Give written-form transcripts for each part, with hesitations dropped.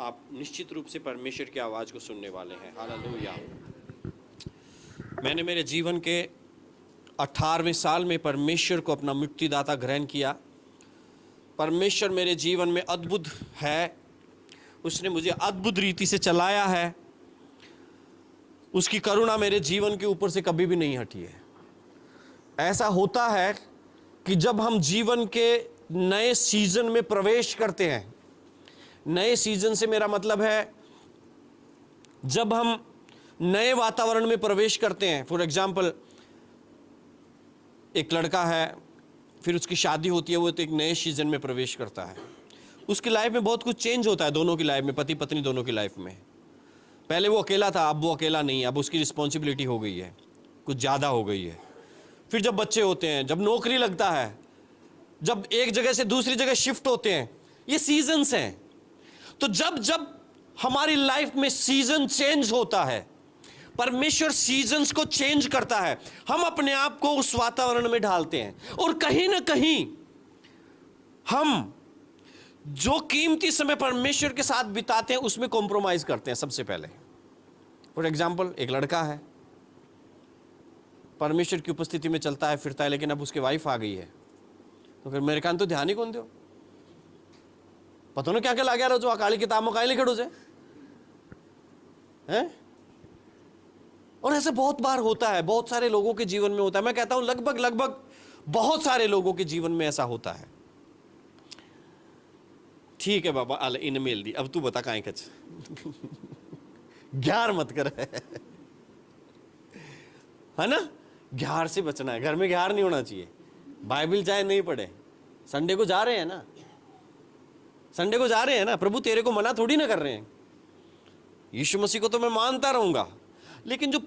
आप निश्चित रूप से परमेश्वर की आवाज़ को सुनने वाले हैं। हालेलुया। मैंने मेरे जीवन के 18वें साल में परमेश्वर को अपना मुक्तिदाता ग्रहण किया। परमेश्वर मेरे जीवन में अद्भुत है, उसने मुझे अद्भुत रीति से चलाया है। उसकी करुणा मेरे जीवन के ऊपर से कभी भी नहीं हटी है। ऐसा होता है कि जब हम जीवन के नए सीजन में प्रवेश करते हैं, नए सीजन से मेरा मतलब है जब हम नए वातावरण में प्रवेश करते हैं। फॉर एग्जाम्पल, एक लड़का है, फिर उसकी शादी होती है, वो तो एक नए सीजन में प्रवेश करता है। उसकी लाइफ में बहुत कुछ चेंज होता है, दोनों की लाइफ में, पति पत्नी दोनों की लाइफ में। पहले वो अकेला था, अब वो अकेला नहीं है, अब उसकी रिस्पॉन्सिबिलिटी हो गई है, कुछ ज़्यादा हो गई है। फिर जब बच्चे होते हैं, जब नौकरी लगता है, जब एक जगह से दूसरी जगह शिफ्ट होते हैं, ये सीजन्स हैं। तो जब जब हमारी लाइफ में सीजन चेंज होता है, परमेश्वर सीजन्स को चेंज करता है, हम अपने आप को उस वातावरण में ढालते हैं और कहीं ना कहीं हम जो कीमती समय परमेश्वर के साथ बिताते हैं उसमें कॉम्प्रोमाइज करते हैं सबसे पहले। फॉर एग्जाम्पल, एक लड़का है, परमेश्वर की उपस्थिति में चलता है फिरता है, लेकिन अब उसकी वाइफ आ गई है, तो फिर मेरे कान तो ध्यान ही कौन दो, पता नहीं क्या क्या लागे जो अकाली किताब में काली खड़ो से हैं। और ऐसे बहुत बार होता है, बहुत सारे लोगों के जीवन में होता है। मैं कहता हूं लगभग बहुत सारे लोगों के जीवन में ऐसा होता है। ठीक है बाबा, आले इन मेल दी, अब तू बता काहे कच ग्यार मत कर है ना, ग्यार से बचना है, घर में ग्यार नहीं होना चाहिए। बाइबल चाहे नहीं पढ़े, संडे को जा रहे हैं ना, संडे को जा रहे हैं ना, प्रभु तेरे को मना थोड़ी ना कर रहे हैं। यीशु मसीह को तो मैं मानता रहूंगा, लेकिन जो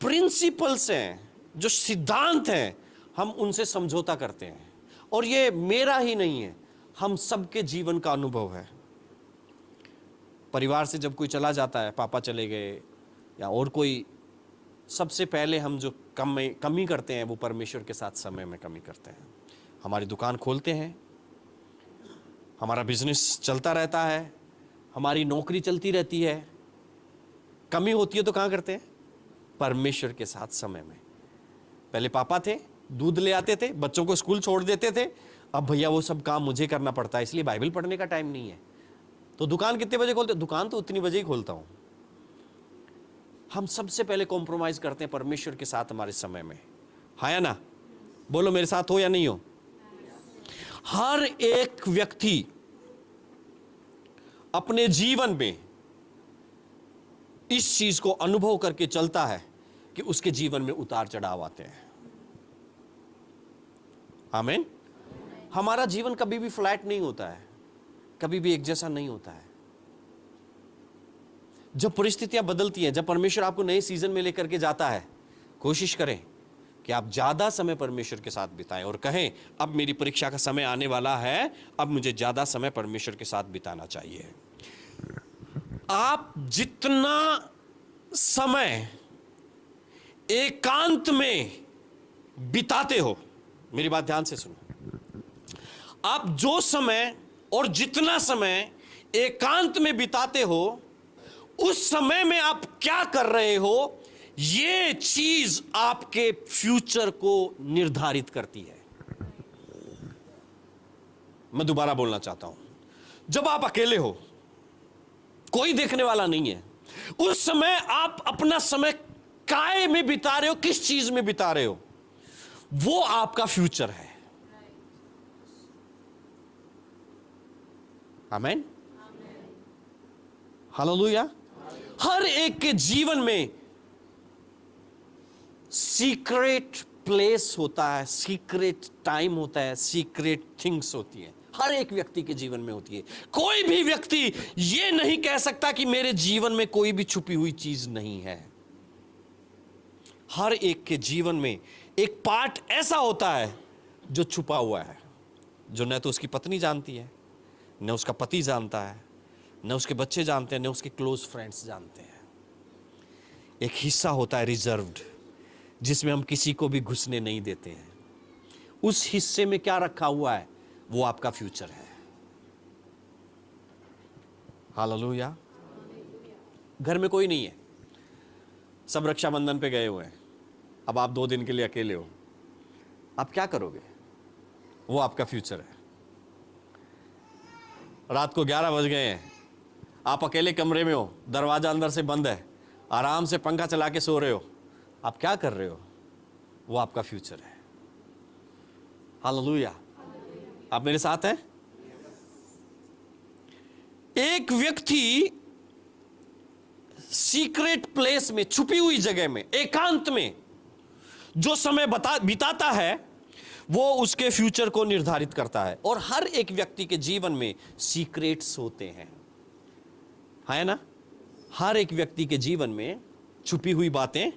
प्रिंसिपल्स हैं, जो सिद्धांत हैं, हम उनसे समझौता करते हैं। और ये मेरा ही नहीं है, हम सबके जीवन का अनुभव है। परिवार से जब कोई चला जाता है, पापा चले गए या और कोई, सबसे पहले हम जो कमी करते हैं वो परमेश्वर के साथ समय में कमी करते हैं। हमारी दुकान खोलते हैं, हमारा बिजनेस चलता रहता है, हमारी नौकरी चलती रहती है, कमी होती है तो कहाँ करते हैं? परमेश्वर के साथ समय में। पहले पापा थे, दूध ले आते थे, बच्चों को स्कूल छोड़ देते थे, अब भैया वो सब काम मुझे करना पड़ता है, इसलिए बाइबल पढ़ने का टाइम नहीं है। तो दुकान कितने बजे खोलते? दुकान तो उतनी बजे ही खोलता हूं। हम सबसे पहले कॉम्प्रोमाइज करते हैं परमेश्वर के साथ हमारे समय में, हाँ या ना? बोलो मेरे साथ हो या नहीं हो? हर एक व्यक्ति अपने जीवन में इस चीज को अनुभव करके चलता है कि उसके जीवन में उतार चढ़ाव आते हैं। आमीन। हमारा जीवन कभी भी फ्लैट नहीं होता है, कभी भी एक जैसा नहीं होता है। जब परिस्थितियां बदलती हैं, जब परमेश्वर आपको नए सीजन में लेकर के जाता है, कोशिश करें कि आप ज्यादा समय परमेश्वर के साथ बिताएं और कहें अब मेरी परीक्षा का समय आने वाला है, अब मुझे ज्यादा समय परमेश्वर के साथ बिताना चाहिए। आप जितना समय एकांत में बिताते हो, मेरी बात ध्यान से सुनो, आप जो समय और जितना समय एकांत में बिताते हो, उस समय में आप क्या कर रहे हो, ये चीज आपके फ्यूचर को निर्धारित करती है। मैं दोबारा बोलना चाहता हूं, जब आप अकेले हो, कोई देखने वाला नहीं है, उस समय आप अपना समय काय में बिता रहे हो, किस चीज में बिता रहे हो, वो आपका फ्यूचर है। आमीन, हालेलुया। हर एक के जीवन में सीक्रेट प्लेस होता है, सीक्रेट टाइम होता है, सीक्रेट थिंग्स होती है, हर एक व्यक्ति के जीवन में होती है। कोई भी व्यक्ति यह नहीं कह सकता कि मेरे जीवन में कोई भी छुपी हुई चीज नहीं है। हर एक के जीवन में एक पार्ट ऐसा होता है जो छुपा हुआ है, जो न तो उसकी पत्नी जानती है, न उसका पति जानता है, न उसके बच्चे जानते हैं, न उसके क्लोज फ्रेंड्स जानते हैं। एक हिस्सा होता है रिजर्व्ड, जिसमें हम किसी को भी घुसने नहीं देते हैं। उस हिस्से में क्या रखा हुआ है? वो आपका फ्यूचर है। हालेलुया। घर में कोई नहीं है, सब रक्षाबंधन पे गए हुए हैं, अब आप 2 दिन के लिए अकेले हो, आप क्या करोगे? वो आपका फ्यूचर है। रात को 11 बज गए हैं, आप अकेले कमरे में हो, दरवाजा अंदर से बंद है, आराम से पंखा चला के सो रहे हो, आप क्या कर रहे हो? वो आपका फ्यूचर है। हालेलुया। आप मेरे साथ हैं? एक व्यक्ति सीक्रेट प्लेस में, छुपी हुई जगह में, एकांत में जो समय बिताता है, वो उसके फ्यूचर को निर्धारित करता है। और हर एक व्यक्ति के जीवन में सीक्रेट्स होते हैं, है ना? हर एक व्यक्ति के जीवन में छुपी हुई बातें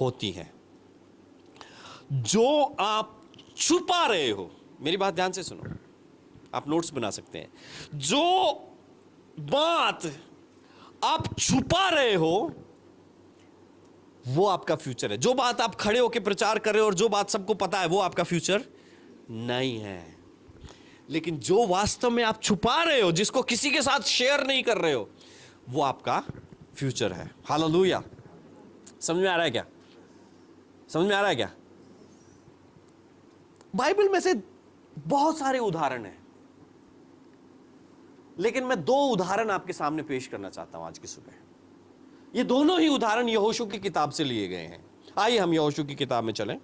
होती हैं जो आप छुपा रहे हो। मेरी बात ध्यान से सुनो, आप नोट्स बना सकते हैं। जो बात आप छुपा रहे हो वो आपका फ्यूचर है। जो बात आप खड़े होकर प्रचार कर रहे हो और जो बात सबको पता है, वो आपका फ्यूचर नहीं है। लेकिन जो वास्तव में आप छुपा रहे हो, जिसको किसी के साथ शेयर नहीं कर रहे हो, वो आपका फ्यूचर है। हालेलुया। समझ में आ रहा है क्या? समझ में आ रहा है क्या? बाइबल में से बहुत सारे उदाहरण हैं, लेकिन मैं 2 उदाहरण आपके सामने पेश करना चाहता हूं आज की सुबह। ये दोनों ही उदाहरण यहोशू की किताब से लिए गए हैं। आइए हम यहोशू की किताब में चलें।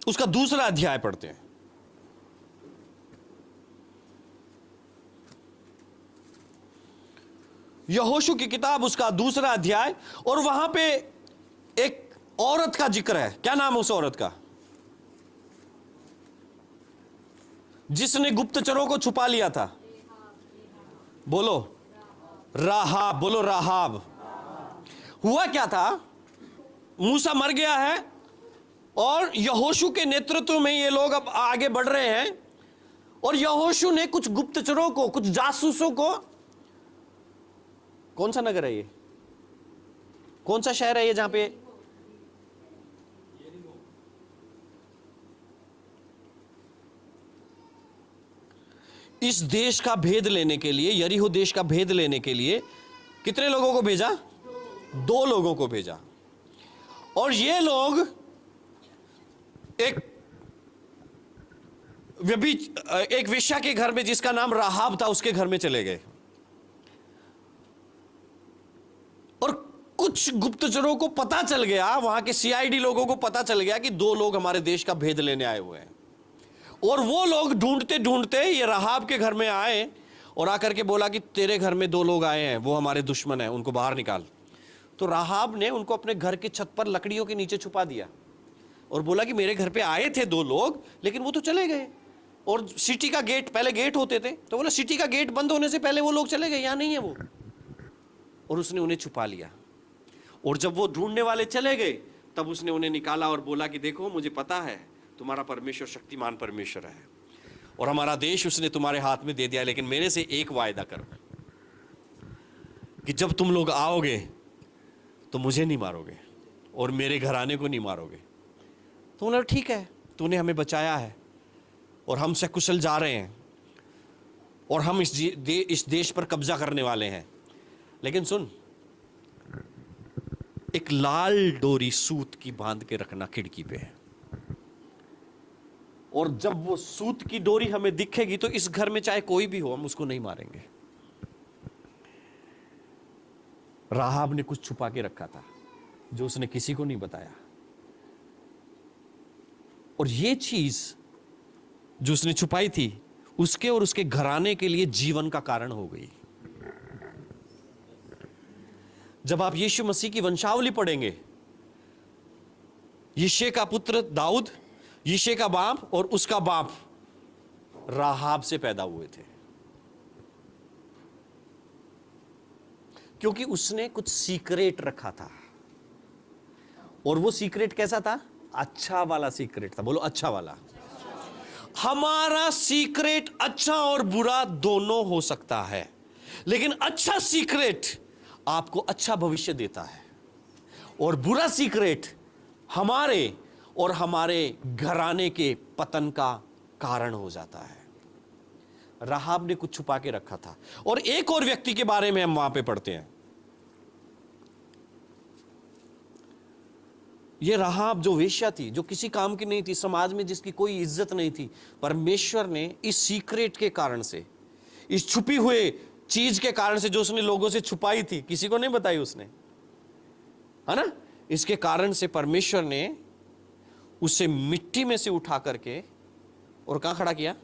उसका 2रा अध्याय पढ़ते हैं। यहोशू की किताब, उसका 2रा अध्याय, और वहां पे एक औरत का जिक्र है। क्या नाम है उस औरत का? जिसने गुप्तचरों को छुपा लिया था। बोलो राहाब। बोलो राहाब। हुआ क्या था? मूसा मर गया है और यहोशू के नेतृत्व में ये लोग अब आगे बढ़ रहे हैं, और यहोशू ने कुछ गुप्तचरों को, कुछ जासूसों को, कौन सा नगर है ये, कौन सा शहर है ये जहां पे इस देश का भेद लेने के लिए, यरीहो देश का भेद लेने के लिए कितने लोगों को भेजा? 2 लोगों को भेजा। और ये लोग एक वेश्या के घर में, जिसका नाम राहाब था, उसके घर में चले गए। और कुछ गुप्तचरों को पता चल गया, वहां के सीआईडी लोगों को पता चल गया कि 2 लोग हमारे देश का भेद लेने आए हुए हैं। और वो लोग ढूंढते ढूंढते ये राहाब के घर में आए और आकर के बोला कि तेरे घर में 2 लोग आए हैं, वो हमारे दुश्मन हैं, उनको बाहर निकाल। तो राहाब ने उनको अपने घर की छत पर लकड़ियों के नीचे छुपा दिया और बोला कि मेरे घर पे आए थे 2 लोग, लेकिन वो तो चले गए। और सिटी का गेट, पहले गेट होते थे, तो बोला सिटी का गेट बंद होने से पहले वो लोग चले गए, यहां नहीं है वो। और उसने उन्हें छुपा लिया। और जब वो ढूंढने वाले चले गए, तब उसने उन्हें निकाला और बोला कि देखो, मुझे पता है तुम्हारा परमेश्वर शक्तिमान परमेश्वर है और हमारा देश उसने तुम्हारे हाथ में दे दिया, लेकिन मेरे से एक वायदा करो कि जब तुम लोग आओगे तो मुझे नहीं मारोगे और मेरे घराने को नहीं मारोगे। तो उन्होंने ठीक है, तूने हमें बचाया है और हम सकुशल जा रहे हैं और हम इस देश पर कब्जा करने वाले हैं। लेकिन सुन, एक लाल डोरी सूत की बांध के रखना खिड़की पे, और जब वो सूत की डोरी हमें दिखेगी तो इस घर में चाहे कोई भी हो, हम उसको नहीं मारेंगे। राहाब ने कुछ छुपा के रखा था जो उसने किसी को नहीं बताया, और ये चीज जो उसने छुपाई थी उसके और उसके घराने के लिए जीवन का कारण हो गई। जब आप यीशु मसीह की वंशावली पढ़ेंगे, यिशै का पुत्र दाऊद, यिशै का बाप और उसका बाप राहाब से पैदा हुए थे, क्योंकि उसने कुछ सीक्रेट रखा था। और वो सीक्रेट कैसा था? अच्छा वाला सीक्रेट था। बोलो अच्छा वाला। हमारा सीक्रेट अच्छा और बुरा दोनों हो सकता है, लेकिन अच्छा सीक्रेट आपको अच्छा भविष्य देता है, और बुरा सीक्रेट हमारे और हमारे घराने के पतन का कारण हो जाता है। राहाब ने कुछ छुपा के रखा था। और एक और व्यक्ति के बारे में हम वहां पे पढ़ते हैं। ये राहाब जो वेश्या थी, जो किसी काम की नहीं थी, समाज में जिसकी कोई इज्जत नहीं थी, परमेश्वर ने इस सीक्रेट के कारण से, इस छुपी हुए चीज के कारण से जो उसने लोगों से छुपाई थी, किसी को नहीं बताई उसने, है ना, इसके कारण से परमेश्वर ने उसे मिट्टी में से उठा करके और कहां खड़ा किया?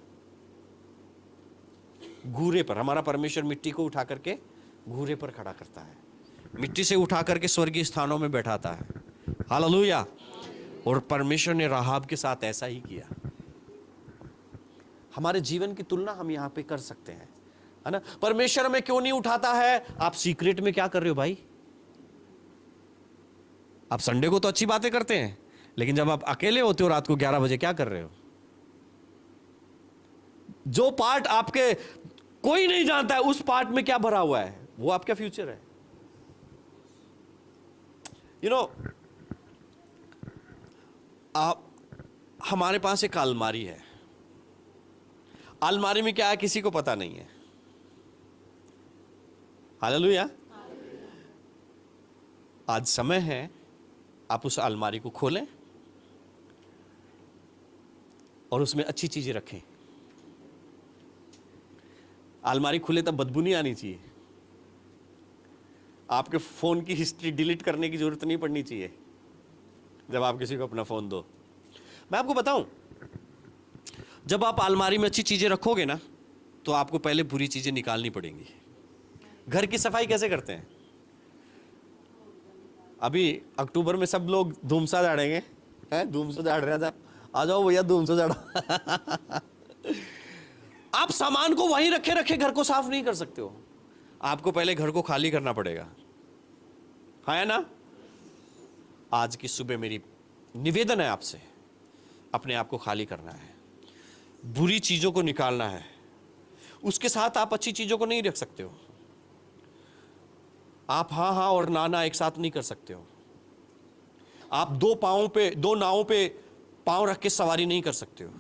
घूरे पर। हमारा परमेश्वर मिट्टी को उठा करके घूरे पर खड़ा करता है, मिट्टी से उठा करके स्वर्गीय स्थानों में बैठाता है। हालेलुया। और परमेश्वर ने राहाब के साथ ऐसा ही किया। हमारे जीवन की तुलना हम यहां पे कर सकते हैं, है ना। परमेश्वर में क्यों नहीं उठाता है? आप सीक्रेट में क्या कर रहे हो भाई? आप संडे को तो अच्छी बातें करते हैं, लेकिन जब आप अकेले होते हो रात को 11 बजे क्या कर रहे हो? जो पार्ट आपके कोई नहीं जानता है, उस पार्ट में क्या भरा हुआ है, वो आपका फ्यूचर है। यू नो, आप, हमारे पास एक अलमारी है। अलमारी में क्या है किसी को पता नहीं है। हालेलुया। आज समय है आप उस अलमारी को खोलें और उसमें अच्छी चीजें रखें। अलमारी खुले तब बदबू नहीं आनी चाहिए। आपके फोन की हिस्ट्री डिलीट करने की जरूरत नहीं पड़नी चाहिए जब आप किसी को अपना फोन दो। मैं आपको बताऊं, जब आप अलमारी में अच्छी चीजें रखोगे ना, तो आपको पहले बुरी चीजें निकालनी पड़ेंगी। घर की सफाई कैसे करते हैं? अभी अक्टूबर में सब लोग धूम सा झाड़ेंगे, हैं? धूम सा झाड़ रहा था, आ जाओ भैया धूम सा झाड़ा। आप सामान को वहीं रखे रखे घर को साफ नहीं कर सकते हो। आपको पहले घर को खाली करना पड़ेगा, है ना। आज की सुबह मेरी निवेदन है आपसे, अपने आप को खाली करना है, बुरी चीजों को निकालना है। उसके साथ आप अच्छी चीजों को नहीं रख सकते हो। आप हाँ हाँ और ना ना एक साथ नहीं कर सकते हो। आप दो नावों पे पांव रख के सवारी नहीं कर सकते हो।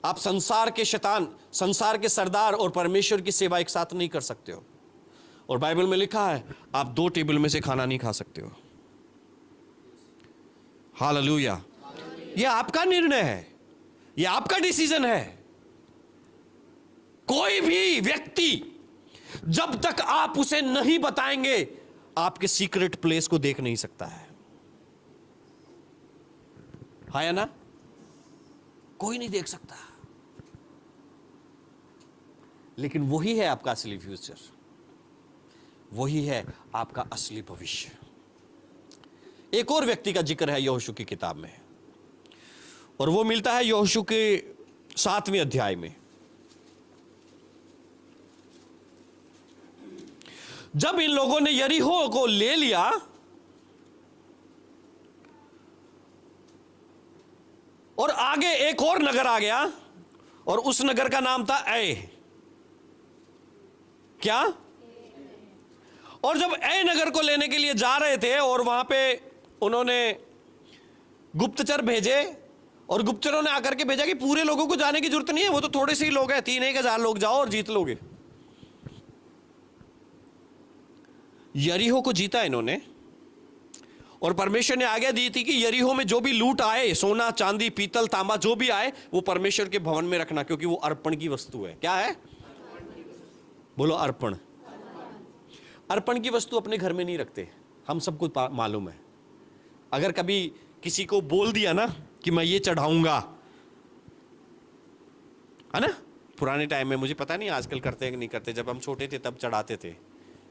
आप संसार के शैतान, संसार के सरदार और परमेश्वर की सेवा एक साथ नहीं कर सकते हो। और बाइबल में लिखा है आप 2 टेबल में से खाना नहीं खा सकते हो। हालेलुया। यह आपका निर्णय है, यह आपका डिसीजन है। कोई भी व्यक्ति जब तक आप उसे नहीं बताएंगे आपके सीक्रेट प्लेस को देख नहीं सकता है ना। कोई नहीं देख सकता, लेकिन वही है आपका असली फ्यूचर, वही है आपका असली भविष्य। एक और व्यक्ति का जिक्र है यहोशू की किताब में, और वो मिलता है यहोशू के 7वें अध्याय में। जब इन लोगों ने यरीहो को ले लिया, और आगे एक और नगर आ गया, और उस नगर का नाम था ऐ। क्या? और जब ऐ नगर को लेने के लिए जा रहे थे, और वहां पे उन्होंने गुप्तचर भेजे, और गुप्तचरों ने आकर के भेजा कि पूरे लोगों को जाने की जरूरत नहीं है, वो तो थोड़े से ही लोग हैं, 3-1 लोग, जाओ और जीत लोगे। यरीहो को जीता इन्होंने, और परमेश्वर ने आज्ञा दी थी कि यरीहो में जो भी लूट आए, सोना चांदी पीतल तांबा जो भी आए, वो परमेश्वर के भवन में रखना, क्योंकि वो अर्पण की वस्तु है। क्या है? बोलो अर्पण। अर्पण की वस्तु अपने घर में नहीं रखते, हम सबको मालूम है। अगर कभी किसी को बोल दिया ना कि मैं ये चढ़ाऊंगा, है ना, पुराने टाइम में, मुझे पता नहीं आजकल करते हैं कि नहीं करते, जब हम छोटे थे तब चढ़ाते थे।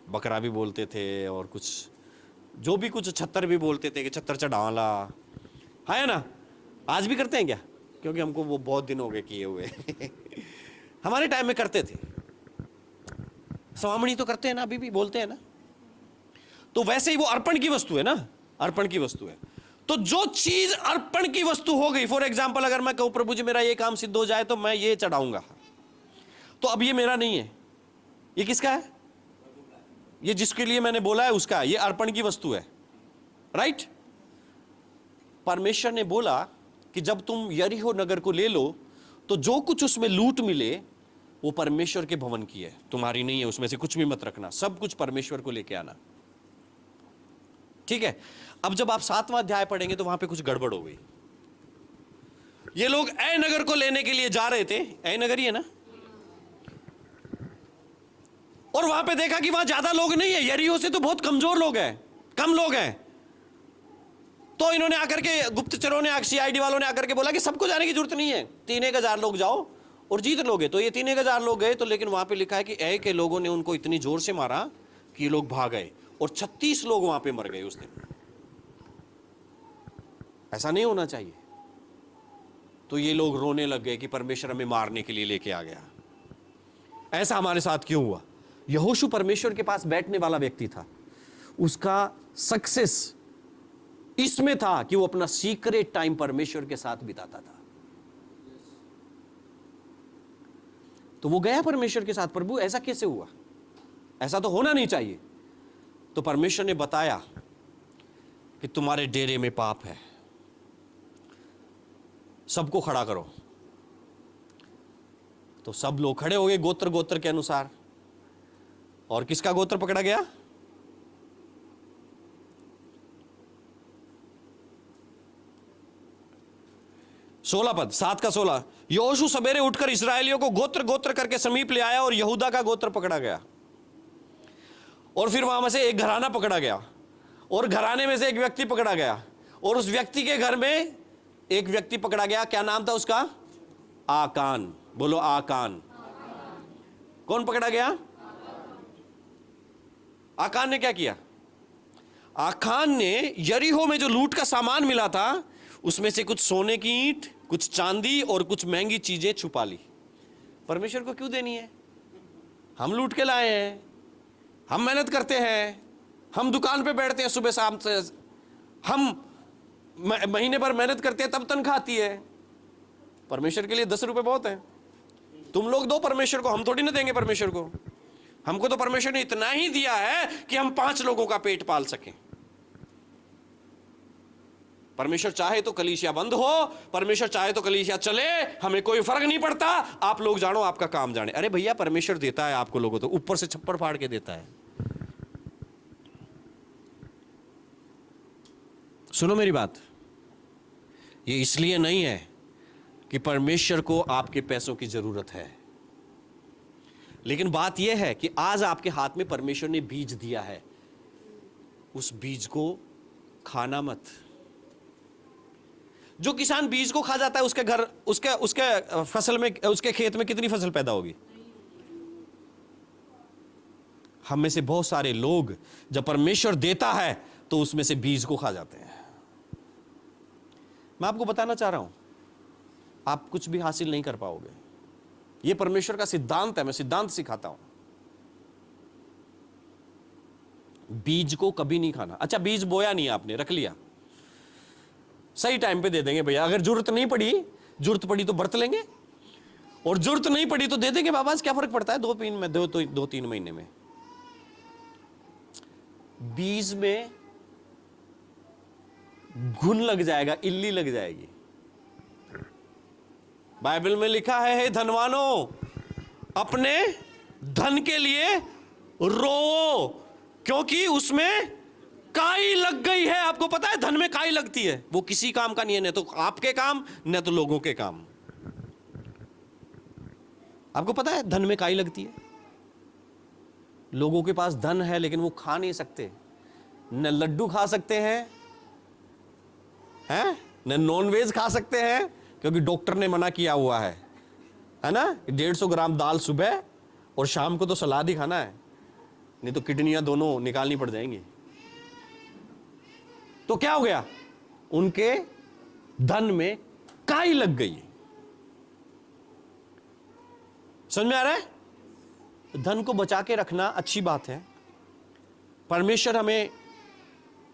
बकरा भी बोलते थे, और कुछ जो भी, कुछ छत्तर भी बोलते थे कि छत्तर चढ़ावाला, है ना। आज भी करते हैं क्या? क्योंकि हमको वो बहुत दिन हो गए किए हुए। हमारे टाइम में करते थे। स्वामणी तो करते हैं ना, अभी भी बोलते हैं ना। तो वैसे ही वो अर्पण की वस्तु है ना, अर्पण की वस्तु है। तो जो चीज अर्पण की वस्तु हो गई, फॉर एग्जाम्पल अगर मैं कहूं प्रभु जी मेरा ये काम सिद्ध हो जाए तो मैं ये चढ़ाऊंगा, तो अब ये मेरा नहीं है, ये किसका है? ये जिसके लिए मैंने बोला है उसका, ये अर्पण की वस्तु है, राइट। परमेश्वर ने बोला कि जब तुम यरीहो नगर को ले लो तो जो कुछ उसमें लूट मिले वो परमेश्वर के भवन की है, तुम्हारी नहीं है, उसमें से कुछ भी मत रखना, सब कुछ परमेश्वर को लेके आना। ठीक है। अब जब आप 7वां अध्याय पढ़ेंगे तो वहां पे कुछ गड़बड़ हो गई। ये लोग ऐ नगर को लेने के लिए जा रहे थे, ऐ नगर ही है ना, और वहां पे देखा कि वहां ज्यादा लोग नहीं है, यरीहो से तो बहुत कमजोर लोग हैं, कम लोग हैं। तो इन्होंने आकर के, गुप्तचरों ने, CID वालों ने आकर के बोला कि सबको जाने की जरूरत नहीं है, 3-1000 लोग जाओ और जीत लोगे। तो ये 3-1000 लोग गए, तो लेकिन वहां पे लिखा है कि ऐ के लोगों ने उनको इतनी जोर से मारा कि ये लोग भाग गए और 36 लोग वहां पे मर गए उस दिन। ऐसा नहीं होना चाहिए। तो ये लोग रोने लग गए कि परमेश्वर हमें मारने के लिए लेके आ गया। ऐसा हमारे साथ क्यों हुआ? यहोशू परमेश्वर के पास बैठने वाला व्यक्ति था, उसका सक्सेस इसमें था कि वो अपना सीक्रेट टाइम परमेश्वर के साथ बिताता था। तो वो गया परमेश्वर के साथ, प्रभु ऐसा कैसे हुआ, ऐसा तो होना नहीं चाहिए। तो परमेश्वर ने बताया कि तुम्हारे डेरे में पाप है, सबको खड़ा करो। तो सब लोग खड़े हो गए गोत्र गोत्र के अनुसार। और किसका गोत्र पकड़ा गया? 16 पद, 7 का 16। यहोशू सवेरे उठकर इस्राएलियों को गोत्र गोत्र करके समीप ले आया और यहूदा का गोत्र पकड़ा गया। और फिर वहां से एक घराना पकड़ा गया और घराने में से एक व्यक्ति पकड़ा गया और उस व्यक्ति के घर में एक व्यक्ति पकड़ा गया। क्या नाम था उसका? आकान। बोलो आकान। कौन पकड़ा गया? आकान ने क्या किया? आकान ने यरीहो में जो लूट का सामान मिला था उसमें से कुछ सोने की ईंट, कुछ चांदी और कुछ महंगी चीजें छुपा ली। परमेश्वर को क्यों देनी है? हम लूट के लाए हैं, हम मेहनत करते हैं, हम दुकान पे बैठते हैं सुबह शाम से, हम महीने भर मेहनत करते हैं तब तनख्वाह आती है। परमेश्वर के लिए 10 रुपए बहुत है। तुम लोग दो परमेश्वर को, हम थोड़ी ना देंगे परमेश्वर को। हमको तो परमेश्वर ने इतना ही दिया है कि हम 5 लोगों का पेट पाल सकें। परमेश्वर चाहे तो कलीसिया बंद हो, परमेश्वर चाहे तो कलीसिया चले, हमें कोई फर्क नहीं पड़ता। आप लोग जानो, आपका काम जाने। अरे भैया, परमेश्वर देता है आपको लोगों, तो ऊपर से छप्पर फाड़ के देता है। सुनो मेरी बात, ये इसलिए नहीं है कि परमेश्वर को आपके पैसों की जरूरत है, लेकिन बात यह है कि आज आपके हाथ में परमेश्वर ने बीज दिया है, उस बीज को खाना मत। जो किसान बीज को खा जाता है, उसके घर, उसके फसल में, उसके खेत में कितनी फसल पैदा होगी? हम में से बहुत सारे लोग जब परमेश्वर देता है तो उसमें से बीज को खा जाते हैं। मैं आपको बताना चाह रहा हूं, आप कुछ भी हासिल नहीं कर पाओगे। यह परमेश्वर का सिद्धांत है, मैं सिद्धांत सिखाता हूं। बीज को कभी नहीं खाना। अच्छा, बीज बोया नहीं आपने, रख लिया, सही टाइम पे दे देंगे भैया। अगर जरूरत नहीं पड़ी, जरूरत पड़ी तो बरत लेंगे, और जरूरत नहीं पड़ी तो दे देंगे बाबा, क्या फर्क पड़ता है? 2-3 महीने में। बीज में घुन लग जाएगा, इल्ली लग जाएगी। बाइबल में लिखा है, हे धनवानों, अपने धन के लिए रो, क्योंकि उसमें काई लग गई है। आपको पता है धन में काई लगती है, वो किसी काम का नहीं है, न तो आपके काम न तो लोगों के काम। आपको पता है धन में काई लगती है। लोगों के पास धन है लेकिन वो खा नहीं सकते, न लड्डू खा सकते हैं, न नॉनवेज खा सकते हैं, क्योंकि डॉक्टर ने मना किया हुआ है ना, 150 ग्राम दाल सुबह और शाम को तो सलाद ही खाना है, नहीं तो किडनियां दोनों निकालनी पड़ जाएंगी। तो क्या हो गया? उनके धन में काई लग गई। समझ में आ रहा है? धन को बचा के रखना अच्छी बात है। परमेश्वर हमें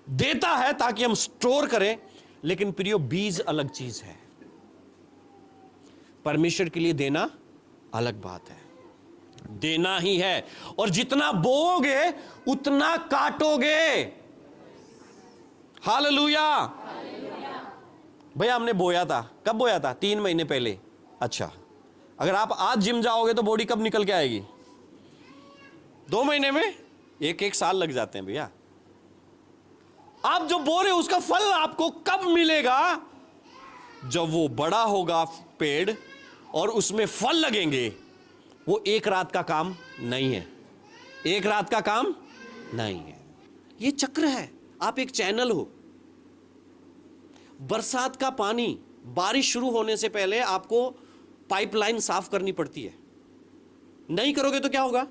देता है ताकि हम स्टोर करें, लेकिन प्रियो, बीज अलग चीज है। परमेश्वर के लिए देना अलग बात है, देना ही है। और जितना बोओगे उतना काटोगे। हालेलुया। भैया हमने बोया था, कब बोया था? 3 महीने पहले। अच्छा, अगर आप आज जिम जाओगे तो बॉडी कब निकल के आएगी? 2 महीने में? 1 साल लग जाते हैं भैया। आप जो बो रहे हो उसका फल आपको कब मिलेगा? जब वो बड़ा होगा पेड़ और उसमें फल लगेंगे। वो एक रात का काम नहीं है, एक रात का काम नहीं है। ये चक्र है। आप एक चैनल हो। बरसात का पानी, बारिश शुरू होने से पहले आपको पाइपलाइन साफ करनी पड़ती है। नहीं करोगे तो क्या होगा?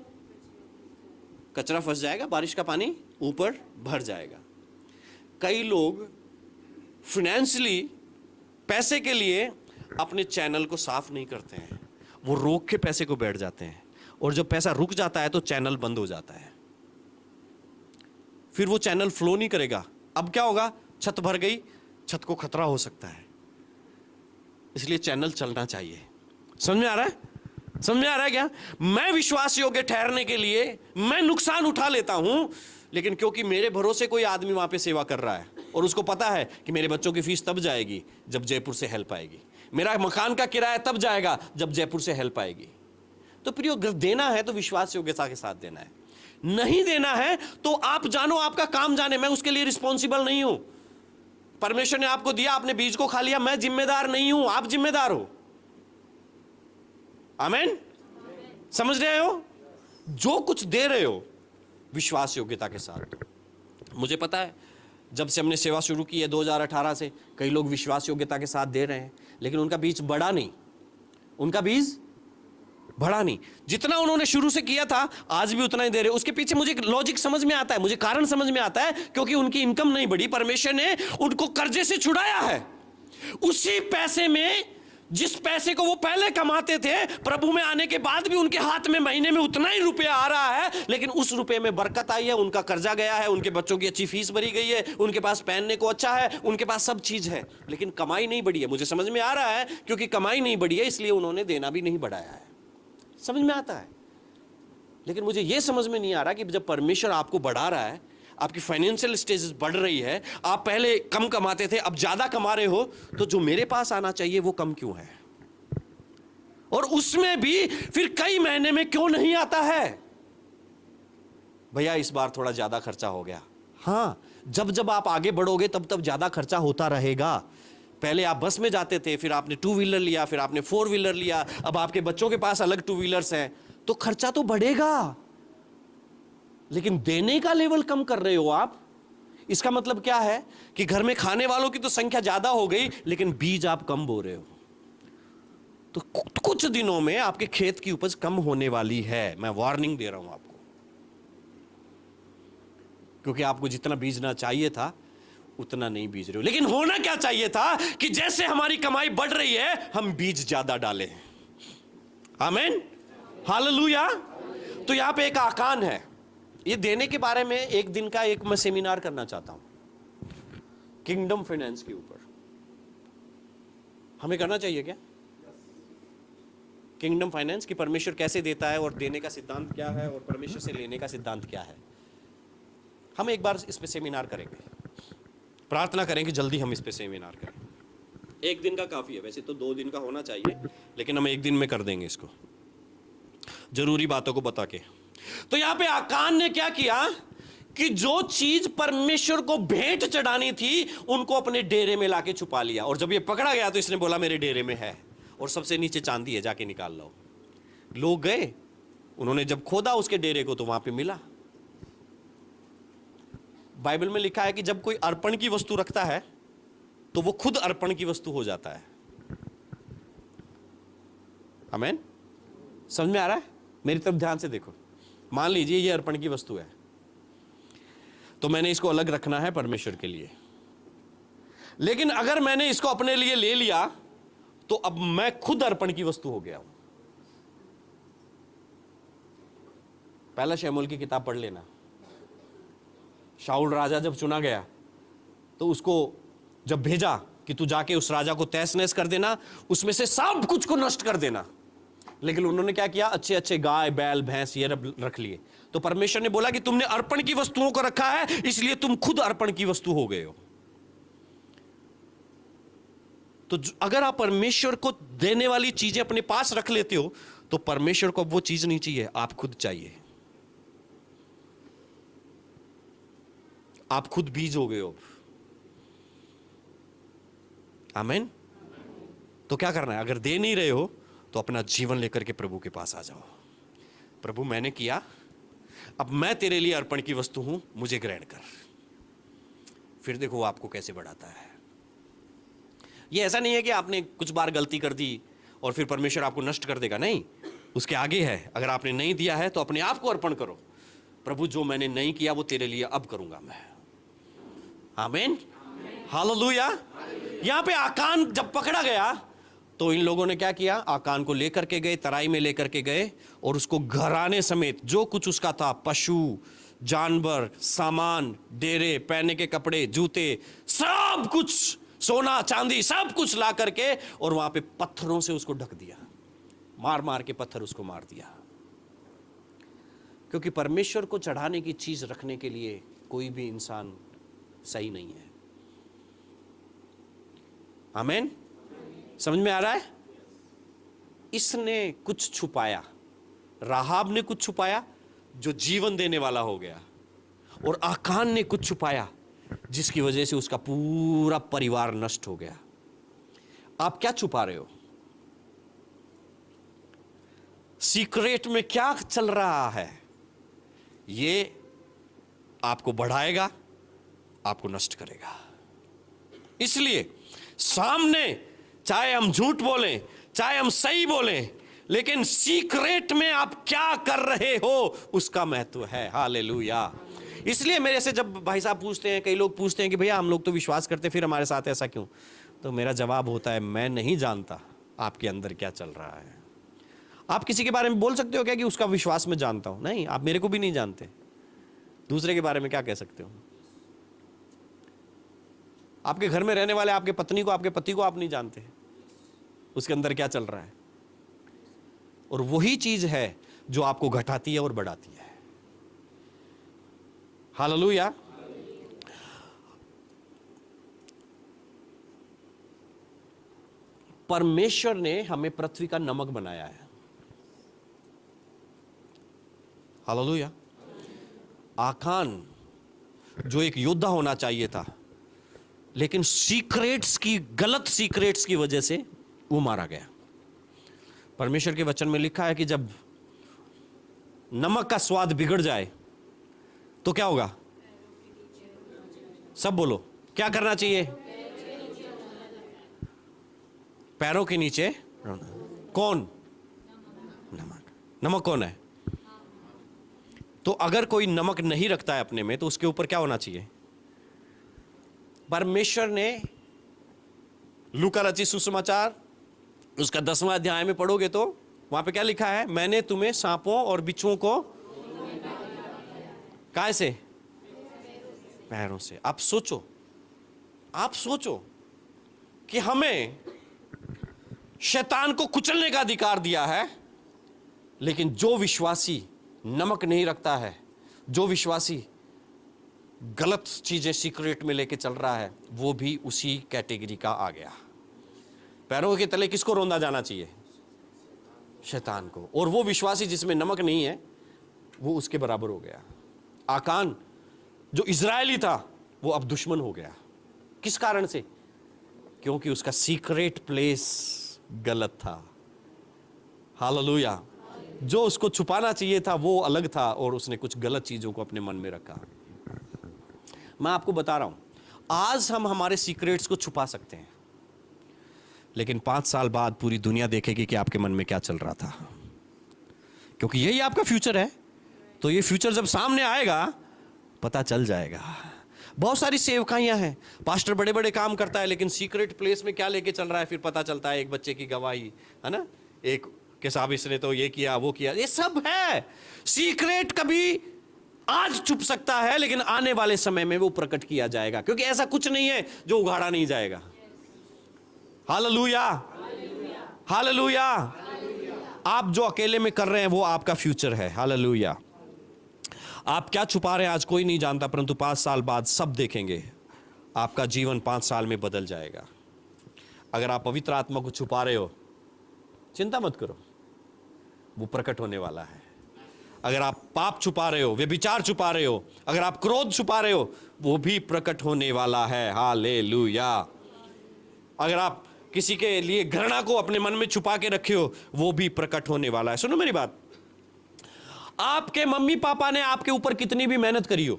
कचरा फंस जाएगा, बारिश का पानी ऊपर भर जाएगा। कई लोग फाइनेंशियली पैसे के लिए अपने चैनल को साफ नहीं करते हैं, वो रोक के पैसे को बैठ जाते हैं, और जब पैसा रुक जाता है तो चैनल बंद हो जाता है, फिर वो चैनल फ्लो नहीं करेगा। अब क्या होगा? छत भर गई, छत को खतरा हो सकता है। इसलिए चैनल चलना चाहिए। समझ में आ रहा है? समझ में आ रहा है क्या? मैं विश्वास योग्य ठहरने के लिए मैं नुकसान उठा लेता हूं, लेकिन क्योंकि मेरे भरोसे कोई आदमी वहां पे सेवा कर रहा है और उसको पता है कि मेरे बच्चों की फीस तब जाएगी जब जयपुर से हेल्प आएगी, मेरा मकान का किराया तब जाएगा जब जयपुर से हेल्प आएगी। तो प्रियो, देना है तो विश्वास योग्यता के साथ देना है, नहीं देना है तो आप जानो, आपका काम जाने, मैं उसके लिए रिस्पॉन्सिबल नहीं हूं। परमेश्वर ने आपको दिया, आपने बीज को खा लिया, मैं जिम्मेदार नहीं हूं, आप जिम्मेदार हो। आमीन? समझ रहे हो? जो कुछ दे रहे हो विश्वास योग्यता के साथ। मुझे पता है जब से हमने सेवा शुरू की है 2018 से, कई लोग विश्वास योग्यता के साथ दे रहे हैं, लेकिन उनका बीज बढ़ा नहीं, उनका बीज बढ़ा नहीं। जितना उन्होंने शुरू से किया था आज भी उतना ही दे रहे। उसके पीछे मुझे लॉजिक समझ में आता है, मुझे कारण समझ में आता है, क्योंकि उनकी इनकम नहीं बढ़ी, परमेश्वर ने उनको कर्जे से छुड़ाया है। उसी पैसे में, जिस पैसे को वो पहले कमाते थे, प्रभु में आने के बाद भी उनके हाथ में महीने में उतना ही रुपया आ रहा है, लेकिन उस रुपए में बरकत आई है, उनका कर्जा गया है, उनके बच्चों की अच्छी फीस भरी गई है, उनके पास पहनने को अच्छा है, उनके पास सब चीज है, लेकिन कमाई नहीं बढ़ी है। मुझे समझ में आ रहा है, क्योंकि कमाई नहीं बढ़ी है इसलिए उन्होंने देना भी नहीं बढ़ाया है। समझ में आता है? लेकिन मुझे यह समझ में नहीं आ रहा कि जब परमेश्वर आपको बढ़ा रहा है, आपकी फाइनेंशियल स्टेटस बढ़ रही है, आप पहले कम कमाते थे अब ज्यादा कमा रहे हो, तो जो मेरे पास आना चाहिए वो कम क्यों है? और उसमें भी फिर कई महीने में क्यों नहीं आता है? भैया इस बार थोड़ा ज्यादा खर्चा हो गया। हां, जब जब आप आगे बढ़ोगे तब तब ज्यादा खर्चा होता रहेगा। पहले आप बस में जाते थे, फिर आपने 2 व्हीलर लिया, फिर आपने 4 व्हीलर लिया, अब आपके बच्चों के पास अलग 2 व्हीलर्स हैं, तो खर्चा तो बढ़ेगा, लेकिन देने का लेवल कम कर रहे हो आप। इसका मतलब क्या है कि घर में खाने वालों की तो संख्या ज्यादा हो गई, लेकिन बीज आप कम बो रहे हो। तो कुछ दिनों में आपके खेत की उपज कम होने वाली है। मैं वार्निंग दे रहा हूं आपको, क्योंकि आपको जितना बीजना चाहिए था उतना नहीं बीज रहे हो। लेकिन होना क्या चाहिए था कि जैसे हमारी कमाई बढ़ रही है हम बीज ज्यादा डालें। आमीन, हालेलुया। तो यहां पे एक आकान है, ये देने के बारे में एक दिन का एक मैं सेमिनार करना चाहता हूं, किंगडम फाइनेंस के ऊपर। हमें करना चाहिए क्या? किंगडम फाइनेंस की परमेश्वर कैसे देता है और देने का सिद्धांत क्या है और परमेश्वर से लेने का सिद्धांत क्या है। हम एक बार इस पे सेमिनार करेंगे, प्रार्थना करें कि जल्दी हम इस पे सेमिनार करें। एक दिन का काफी है, वैसे तो 2 दिन का होना चाहिए, लेकिन हम एक दिन में कर देंगे इसको, जरूरी बातों को बता के। तो यहां पे आकान ने क्या किया कि जो चीज परमेश्वर को भेंट चढ़ानी थी उनको अपने डेरे में लाके छुपा लिया, और जब ये पकड़ा गया तो इसने बोला मेरे डेरे में है, और सबसे नीचे चांदी है, जाके निकाल लो। लोग गए, उन्होंने जब खोदा उसके डेरे को तो वहां पे मिला। बाइबल में लिखा है कि जब कोई अर्पण की वस्तु रखता है तो वो खुद अर्पण की वस्तु हो जाता है। आमीन? समझ में आ रहा है? मेरी तरफ ध्यान से देखो। मान लीजिए ये अर्पण की वस्तु है, तो मैंने इसको अलग रखना है परमेश्वर के लिए, लेकिन अगर मैंने इसको अपने लिए ले लिया तो अब मैं खुद अर्पण की वस्तु हो गया हूं। पहला शमूएल की किताब पढ़ लेना। शाऊल राजा जब चुना गया तो उसको जब भेजा कि तू जाके उस राजा को तहस नहस कर देना, उसमें से सब कुछ को नष्ट कर देना, लेकिन उन्होंने क्या किया? अच्छे अच्छे गाय बैल भैंस ये रख लिए। तो परमेश्वर ने बोला कि तुमने अर्पण की वस्तुओं को रखा है, इसलिए तुम खुद अर्पण की वस्तु हो गए हो। तो अगर आप परमेश्वर को देने वाली चीजें अपने पास रख लेते हो तो परमेश्वर को अब वो चीज नहीं चाहिए, आप खुद चाहिए। आप खुद बीज हो गए हो। आमीन। तो क्या करना है? अगर दे नहीं रहे हो तो अपना जीवन लेकर के प्रभु के पास आ जाओ। प्रभु मैंने किया, अब मैं तेरे लिए अर्पण की वस्तु हूं, मुझे ग्रहण कर। फिर देखो वो आपको कैसे बढ़ाता है। ये ऐसा नहीं है कि आपने कुछ बार गलती कर दी और फिर परमेश्वर आपको नष्ट कर देगा, नहीं। उसके आगे है, अगर आपने नहीं दिया है तो अपने आप को अर्पण करो। प्रभु जो मैंने नहीं किया वो तेरे लिए अब करूंगा मैं। आमीन, हालेलुया। यहां पे आकान जब पकड़ा गया तो इन लोगों ने क्या किया? आकान को लेकर के गए, तराई में लेकर के गए और उसको घराने समेत जो कुछ उसका था, पशु, जानवर, सामान, डेरे, पहनने के कपड़े, जूते, सब कुछ, सोना चांदी, सब कुछ ला करके और वहां पे पत्थरों से उसको ढक दिया। मार मार के पत्थर उसको मार दिया। क्योंकि परमेश्वर को चढ़ाने की चीज रखने के लिए कोई भी इंसान सही नहीं है। आमीन, समझ में आ रहा है? इसने कुछ छुपाया, राहाब ने कुछ छुपाया जो जीवन देने वाला हो गया, और आकान ने कुछ छुपाया जिसकी वजह से उसका पूरा परिवार नष्ट हो गया। आप क्या छुपा रहे हो? सीक्रेट में क्या चल रहा है? ये आपको बढ़ाएगा, आपको नष्ट करेगा। इसलिए सामने चाहे हम झूठ बोलें, चाहे हम सही बोलें, लेकिन सीक्रेट में आप क्या कर रहे हो उसका महत्व है। हालेलुया। इसलिए मेरे से जब भाई साहब पूछते हैं, कई लोग पूछते हैं कि भैया हम लोग तो विश्वास करते फिर हमारे साथ ऐसा क्यों, तो मेरा जवाब होता है मैं नहीं जानता आपके अंदर क्या चल रहा है। आप किसी के बारे में बोल सकते हो क्या कि उसका विश्वास में जानता हूं? नहीं, आप मेरे को भी नहीं जानते। दूसरे के बारे में क्या कह सकते हो? आपके घर में रहने वाले आपके पत्नी को, आपके पति को आप नहीं जानते उसके अंदर क्या चल रहा है। और वही चीज है जो आपको घटाती है और बढ़ाती है। हालेलुया। परमेश्वर ने हमें पृथ्वी का नमक बनाया है। हालेलुया। आकान जो एक योद्धा होना चाहिए था, लेकिन सीक्रेट्स की, गलत सीक्रेट्स की वजह से वो मारा गया। परमेश्वर के वचन में लिखा है कि जब नमक का स्वाद बिगड़ जाए तो क्या होगा? सब बोलो, क्या करना चाहिए? पैरों के नीचे। कौन? नमक। नमक कौन है? तो अगर कोई नमक नहीं रखता है अपने में तो उसके ऊपर क्या होना चाहिए? परमेश्वर ने लूका रचित सुसमाचार उसका 10वां अध्याय में पढ़ोगे तो वहां पे क्या लिखा है? मैंने तुम्हें सांपों और बिच्छुओं को काय से? पैरों से। आप सोचो कि हमें शैतान को कुचलने का अधिकार दिया है, लेकिन जो विश्वासी नमक नहीं रखता है, जो विश्वासी गलत चीजें सीक्रेट में लेके चल रहा है, वो भी उसी कैटेगरी का आ गया। पैरों के तले किसको रौंदा जाना चाहिए? शैतान को। और वो विश्वासी जिसमें नमक नहीं है वो उसके बराबर हो गया। आकान जो इजरायली था वो अब दुश्मन हो गया। किस कारण से? क्योंकि उसका सीक्रेट प्लेस गलत था। हालेलुया। जो उसको छुपाना चाहिए था वो अलग था और उसने कुछ गलत चीजों को अपने मन में रखा। मैं आपको बता रहा हूं, आज हम हमारे सीक्रेट्स को छुपा सकते हैं, लेकिन 5 साल बाद पूरी दुनिया देखेगी कि आपके मन में क्या चल रहा था, क्योंकि यही आपका फ्यूचर है। तो ये फ्यूचर जब सामने आएगा पता चल जाएगा। बहुत सारी सेवकाइयां हैं, पास्टर बड़े बड़े काम करता है, लेकिन सीक्रेट प्लेस में क्या लेके चल रहा है फिर पता चलता है। एक बच्चे की गवाही है ना, एक के साहब इसने तो ये किया वो किया, ये सब है। सीक्रेट कभी आज छुप सकता है, लेकिन आने वाले समय में वो प्रकट किया जाएगा, क्योंकि ऐसा कुछ नहीं है जो उगाड़ा नहीं जाएगा। Hallelujah, hallelujah. आप जो अकेले में कर रहे हैं वो आपका फ्यूचर है। हालेलुया। आप क्या छुपा रहे हैं आज कोई नहीं जानता, परंतु 5 साल बाद सब देखेंगे। आपका जीवन 5 साल में बदल जाएगा। अगर आप पवित्र आत्मा को छुपा रहे हो, चिंता मत करो, वो प्रकट होने वाला है। अगर आप पाप छुपा रहे हो, व्यभिचार छुपा रहे हो, अगर आप क्रोध छुपा रहे हो, वो भी प्रकट होने वाला है। हालेलुया। अगर आप किसी के लिए घृणा को अपने मन में छुपा के रखे हो, वो भी प्रकट होने वाला है। सुनो मेरी बात, आपके मम्मी पापा ने आपके ऊपर कितनी भी मेहनत करी हो,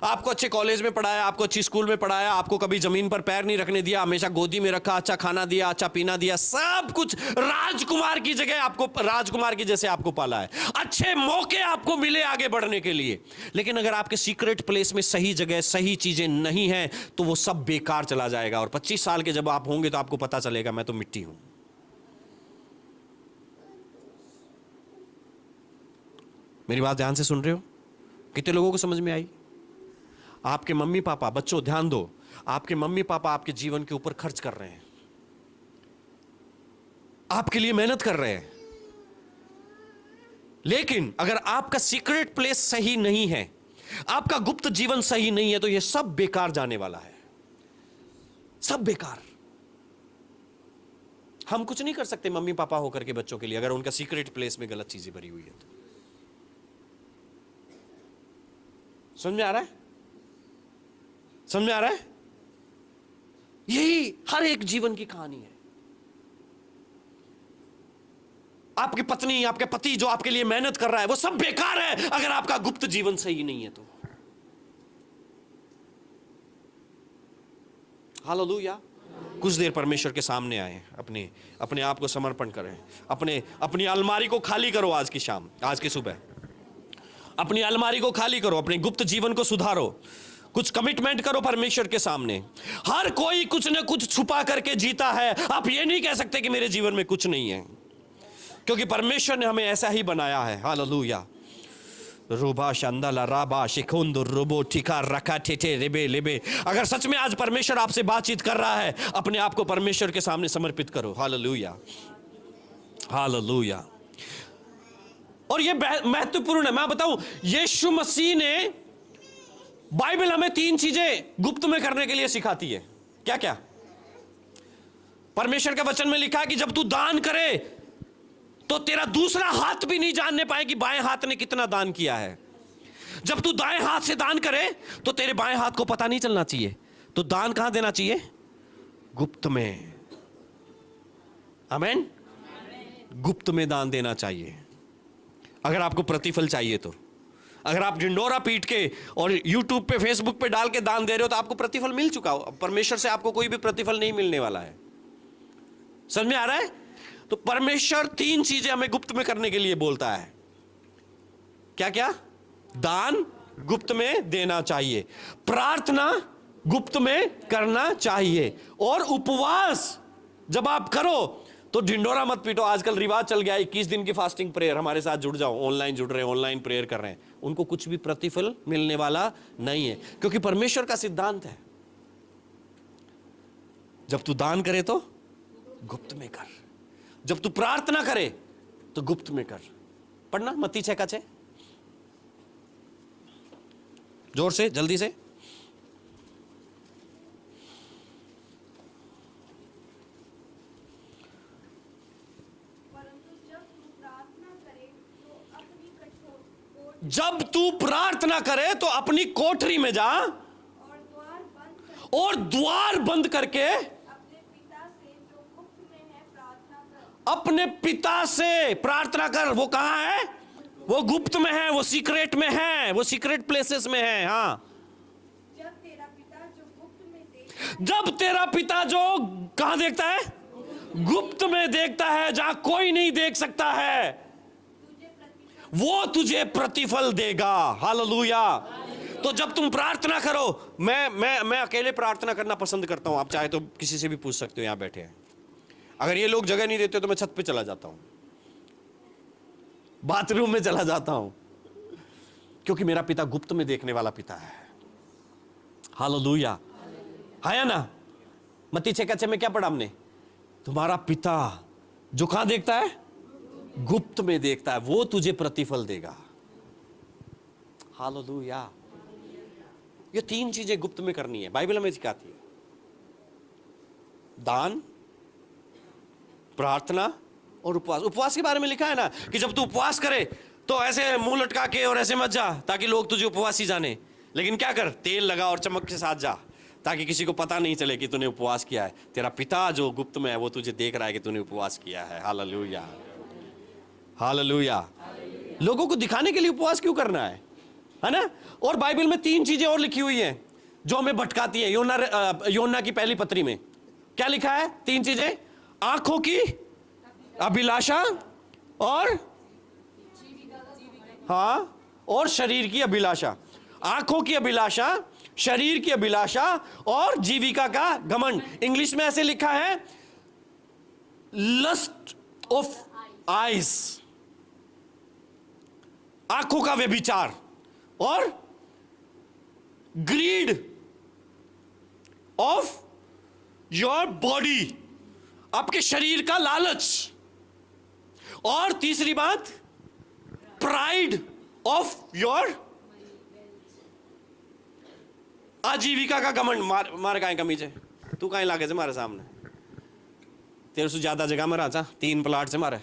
आपको अच्छे कॉलेज में पढ़ाया, आपको अच्छी स्कूल में पढ़ाया, आपको कभी जमीन पर पैर नहीं रखने दिया, हमेशा गोदी में रखा, अच्छा खाना दिया, अच्छा पीना दिया, सब कुछ राजकुमार की जगह आपको, राजकुमार की जैसे आपको पाला है, अच्छे मौके आपको मिले आगे बढ़ने के लिए। लेकिन अगर आपके सीक्रेट प्लेस में सही जगह सही चीजें नहीं है, तो वो सब बेकार चला जाएगा। और 25 साल के जब आप होंगे तो आपको पता चलेगा मैं तो मिट्टी हूं। मेरी बात ध्यान से सुन रहे हो? कितने लोगों को समझ में आई? आपके मम्मी पापा, बच्चों ध्यान दो, आपके मम्मी पापा आपके जीवन के ऊपर खर्च कर रहे हैं, आपके लिए मेहनत कर रहे हैं। लेकिन अगर आपका सीक्रेट प्लेस सही नहीं है, आपका गुप्त जीवन सही नहीं है, तो यह सब बेकार जाने वाला है, सब बेकार। हम कुछ नहीं कर सकते मम्मी पापा होकर के बच्चों के लिए, अगर उनका सीक्रेट प्लेस में गलत चीजें भरी हुई है तो। समझ में आ रहा है? समझ में आ रहा है? यही हर एक जीवन की कहानी है। आपकी पत्नी, आपके पति जो आपके लिए मेहनत कर रहा है, वो सब बेकार है अगर आपका गुप्त जीवन सही नहीं है तो। हालेलुया। कुछ देर परमेश्वर के सामने आए, अपने अपने आप को समर्पण करें, अपनी अलमारी को खाली करो। आज की शाम, आज की सुबह अपनी अलमारी को खाली करो, अपने गुप्त जीवन को सुधारो, कुछ कमिटमेंट करो परमेश्वर के सामने। हर कोई कुछ न कुछ छुपा करके जीता है। आप ये नहीं कह सकते कि मेरे जीवन में कुछ नहीं है, क्योंकि परमेश्वर ने हमें ऐसा ही बनाया है। हालेलुया। रूबा शांदाला राबा शिखुंद रुबो ठिका रखा ठेठे रेबे लेबे। अगर सच में आज परमेश्वर आपसे बातचीत कर रहा है, अपने आप को परमेश्वर के सामने समर्पित करो। Hallelujah, hallelujah. और ये महत्वपूर्ण है। मैं बताऊं, यीशु मसीह ने, बाइबल हमें 3 चीजें गुप्त में करने के लिए सिखाती है। क्या क्या? परमेश्वर के वचन में लिखा है कि जब तू दान करे तो तेरा दूसरा हाथ भी नहीं जानने पाए कि बाएं हाथ ने कितना दान किया है। जब तू दाएं हाथ से दान करे तो तेरे बाएं हाथ को पता नहीं चलना चाहिए। तो दान कहां देना चाहिए? गुप्त में। आमीन। गुप्त में दान देना चाहिए। अगर आपको प्रतिफल चाहिए तो, अगर आप ढिंडोरा पीट के और YouTube पे, Facebook पे डाल के दान दे रहे हो तो आपको प्रतिफल मिल चुका हो। परमेश्वर से आपको कोई भी प्रतिफल नहीं मिलने वाला है। समझ में आ रहा है? तो परमेश्वर 3 चीजें हमें गुप्त में करने के लिए बोलता है। क्या क्या? दान गुप्त में देना चाहिए, प्रार्थना गुप्त में करना चाहिए, और उपवास जब आप करो तो ढिंडोरा मत पीटो। आजकल रिवाज चल गया 21 दिन की फास्टिंग प्रेयर। हमारे साथ जुड़ जाओ, ऑनलाइन जुड़ रहे हैं, ऑनलाइन प्रेयर कर रहे हैं, उनको कुछ भी प्रतिफल मिलने वाला नहीं है, क्योंकि परमेश्वर का सिद्धांत है, जब तू दान करे तो गुप्त में कर, जब तू प्रार्थना करे तो गुप्त में कर। पढ़ना मत्ती 6:6 जोर से, जल्दी से। जब तू प्रार्थना करे तो अपनी कोठरी में जा और द्वार बंद करके अपने पिता से प्रार्थना कर। वो कहां है? वो गुप्त में है, वो सीक्रेट में है, वो सीक्रेट प्लेसेस में है। हाँ, जब तेरा पिता जो कहां देखता है? गुप्त में देखता है, जहां कोई नहीं देख सकता है, वो तुझे प्रतिफल देगा। हालेलुया। तो जब तुम प्रार्थना करो, मैं अकेले प्रार्थना करना पसंद करता हूं। आप चाहे तो किसी से भी पूछ सकते हो, यहां बैठे हैं। अगर ये लोग जगह नहीं देते तो मैं छत पे चला जाता हूं, बाथरूम में चला जाता हूं, क्योंकि मेरा पिता गुप्त में देखने वाला पिता है। हालेलुया, है ना? मत्ती 6:6 में क्या पढ़ा हमने? तुम्हारा पिता जो कहां देखता है? गुप्त में देखता है, वो तुझे प्रतिफल देगा। हालेलुया। ये 3 चीजें गुप्त में करनी है, बाइबल हमें सिखाती है। दान, प्रार्थना और उपवास। उपवास के बारे में लिखा है ना कि जब तू उपवास करे तो ऐसे मुंह लटका के और ऐसे मत जा ताकि लोग तुझे उपवासी जाने, लेकिन क्या कर, तेल लगा और चमक के साथ जा ताकि किसी को पता नहीं चले कि तूने उपवास किया है। तेरा पिता जो गुप्त में है वो तुझे देख रहा है कि तूने उपवास किया है। Hallelujah, hallelujah. लोगों को दिखाने के लिए उपवास क्यों करना है ना? और बाइबल में 3 चीजें और लिखी हुई हैं जो हमें भटकाती है। योना की पहली पत्री में क्या लिखा है? 3 चीजें, आंखों की अभिलाषा और और शरीर की अभिलाषा। आंखों की अभिलाषा, शरीर की अभिलाषा और जीविका का घमंड। इंग्लिश में ऐसे लिखा है, लस्ट ऑफ आईज, आंखों का व्यभिचार, और ग्रीड ऑफ योर बॉडी, आपके शरीर का लालच, और तीसरी बात, प्राइड ऑफ योर आजीविका का घमंड। मारे काहे कमी से, तू काहे लागे से मारे सामने, तेरे से ज्यादा जगह में राजा 3 प्लाट से मारे।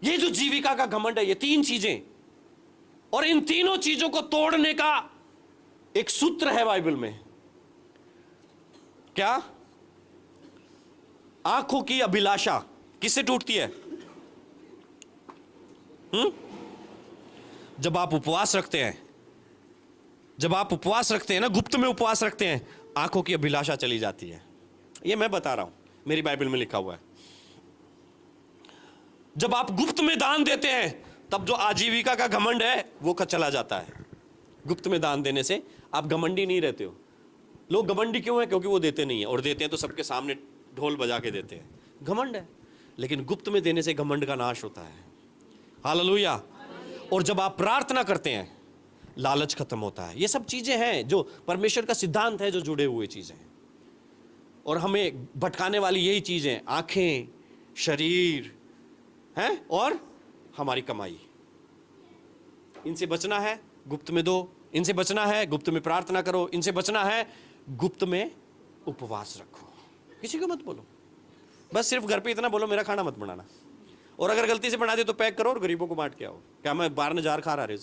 ये जो जीविका का घमंड है, ये 3 चीजें, और इन तीनों चीजों को तोड़ने का एक सूत्र है बाइबल में। क्या? आंखों की अभिलाषा किससे टूटती है? जब आप उपवास रखते हैं, जब आप उपवास रखते हैं ना, गुप्त में उपवास रखते हैं, आंखों की अभिलाषा चली जाती है। ये मैं बता रहा हूं, मेरी बाइबल में लिखा हुआ है। जब आप गुप्त में दान देते हैं तब जो आजीविका का घमंड है वो चला जाता है। गुप्त में दान देने से आप घमंडी नहीं रहते हो। लोग घमंडी क्यों है? क्योंकि वो देते नहीं है, और देते हैं तो सबके सामने ढोल बजा के देते हैं, घमंड है। लेकिन गुप्त में देने से घमंड का नाश होता है। हालेलुया। और जब आप प्रार्थना करते हैं, लालच खत्म होता है। ये सब चीजें हैं जो परमेश्वर का सिद्धांत है, जो जुड़े हुए चीजें हैं। और हमें भटकाने वाली यही चीजें, आंखें, शरीर हैं और हमारी कमाई। इनसे बचना है, गुप्त में दो। इनसे बचना है, गुप्त में प्रार्थना करो। इनसे बचना है, गुप्त में उपवास रखो। किसी को मत बोलो, बस सिर्फ घर पे इतना बोलो, मेरा खाना मत बनाना। और अगर गलती से बना दे तो पैक करो और गरीबों को बांट के आओ। क्या मैं बाहर न जार खा रहा हूं?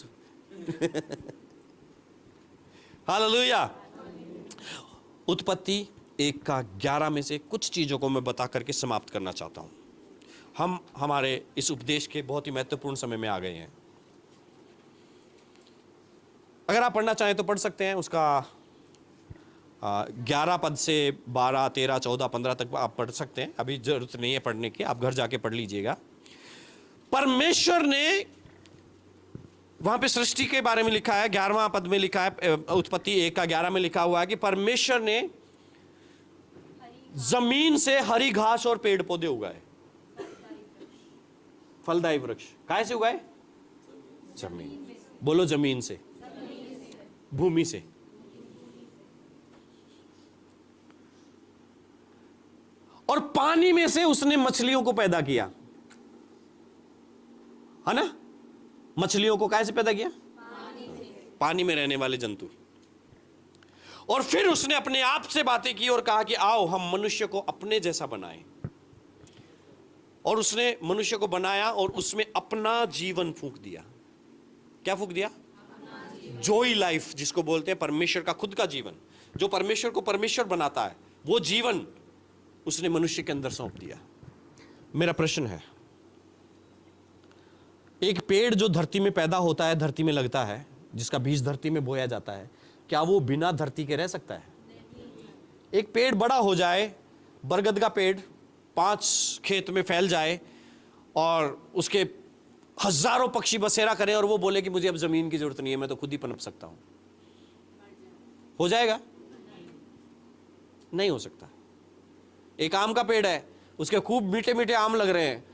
हालेलुया। उत्पत्ति 1:11 में से कुछ चीजों को मैं बता करके समाप्त करना चाहता हूं। हम हमारे इस उपदेश के बहुत ही महत्वपूर्ण समय में आ गए हैं। अगर आप पढ़ना चाहें तो पढ़ सकते हैं। उसका 11 पद से 12, 13, 14, 15 तक आप पढ़ सकते हैं। अभी जरूरत नहीं है पढ़ने की, आप घर जाके पढ़ लीजिएगा। परमेश्वर ने वहां पे सृष्टि के बारे में लिखा है। 11वां पद में लिखा है, उत्पत्ति 1:11 में लिखा हुआ है कि परमेश्वर ने जमीन से हरी घास और पेड़ पौधे उगाए, फलदायी वृक्ष। काहे से उगाए? जमीन। बोलो, जमीन से, भूमि से। और पानी में से उसने मछलियों को पैदा किया, है ना? मछलियों को कैसे पैदा किया? पानी में रहने वाले जंतु। और फिर उसने अपने आप से बातें की और कहा कि आओ हम मनुष्य को अपने जैसा बनाएं। और उसने मनुष्य को बनाया और उसमें अपना जीवन फूंक दिया। क्या फूंक दिया? जॉय लाइफ, जिसको बोलते हैं परमेश्वर का खुद का जीवन। जो परमेश्वर को परमेश्वर बनाता है, वो जीवन उसने मनुष्य के अंदर सौंप दिया। मेरा प्रश्न है, एक पेड़ जो धरती में पैदा होता है, धरती में लगता है, जिसका बीज धरती में बोया जाता है, क्या वो बिना धरती के रह सकता है? एक पेड़ बड़ा हो जाए, बरगद का पेड़ 5 खेत में फैल जाए और उसके हजारों पक्षी बसेरा करें और वो बोले कि मुझे अब जमीन की जरूरत नहीं है, मैं तो खुद ही पनप सकता हूं, हो जाएगा? नहीं हो सकता। एक आम का पेड़ है, उसके खूब मीठे मीठे आम लग रहे हैं,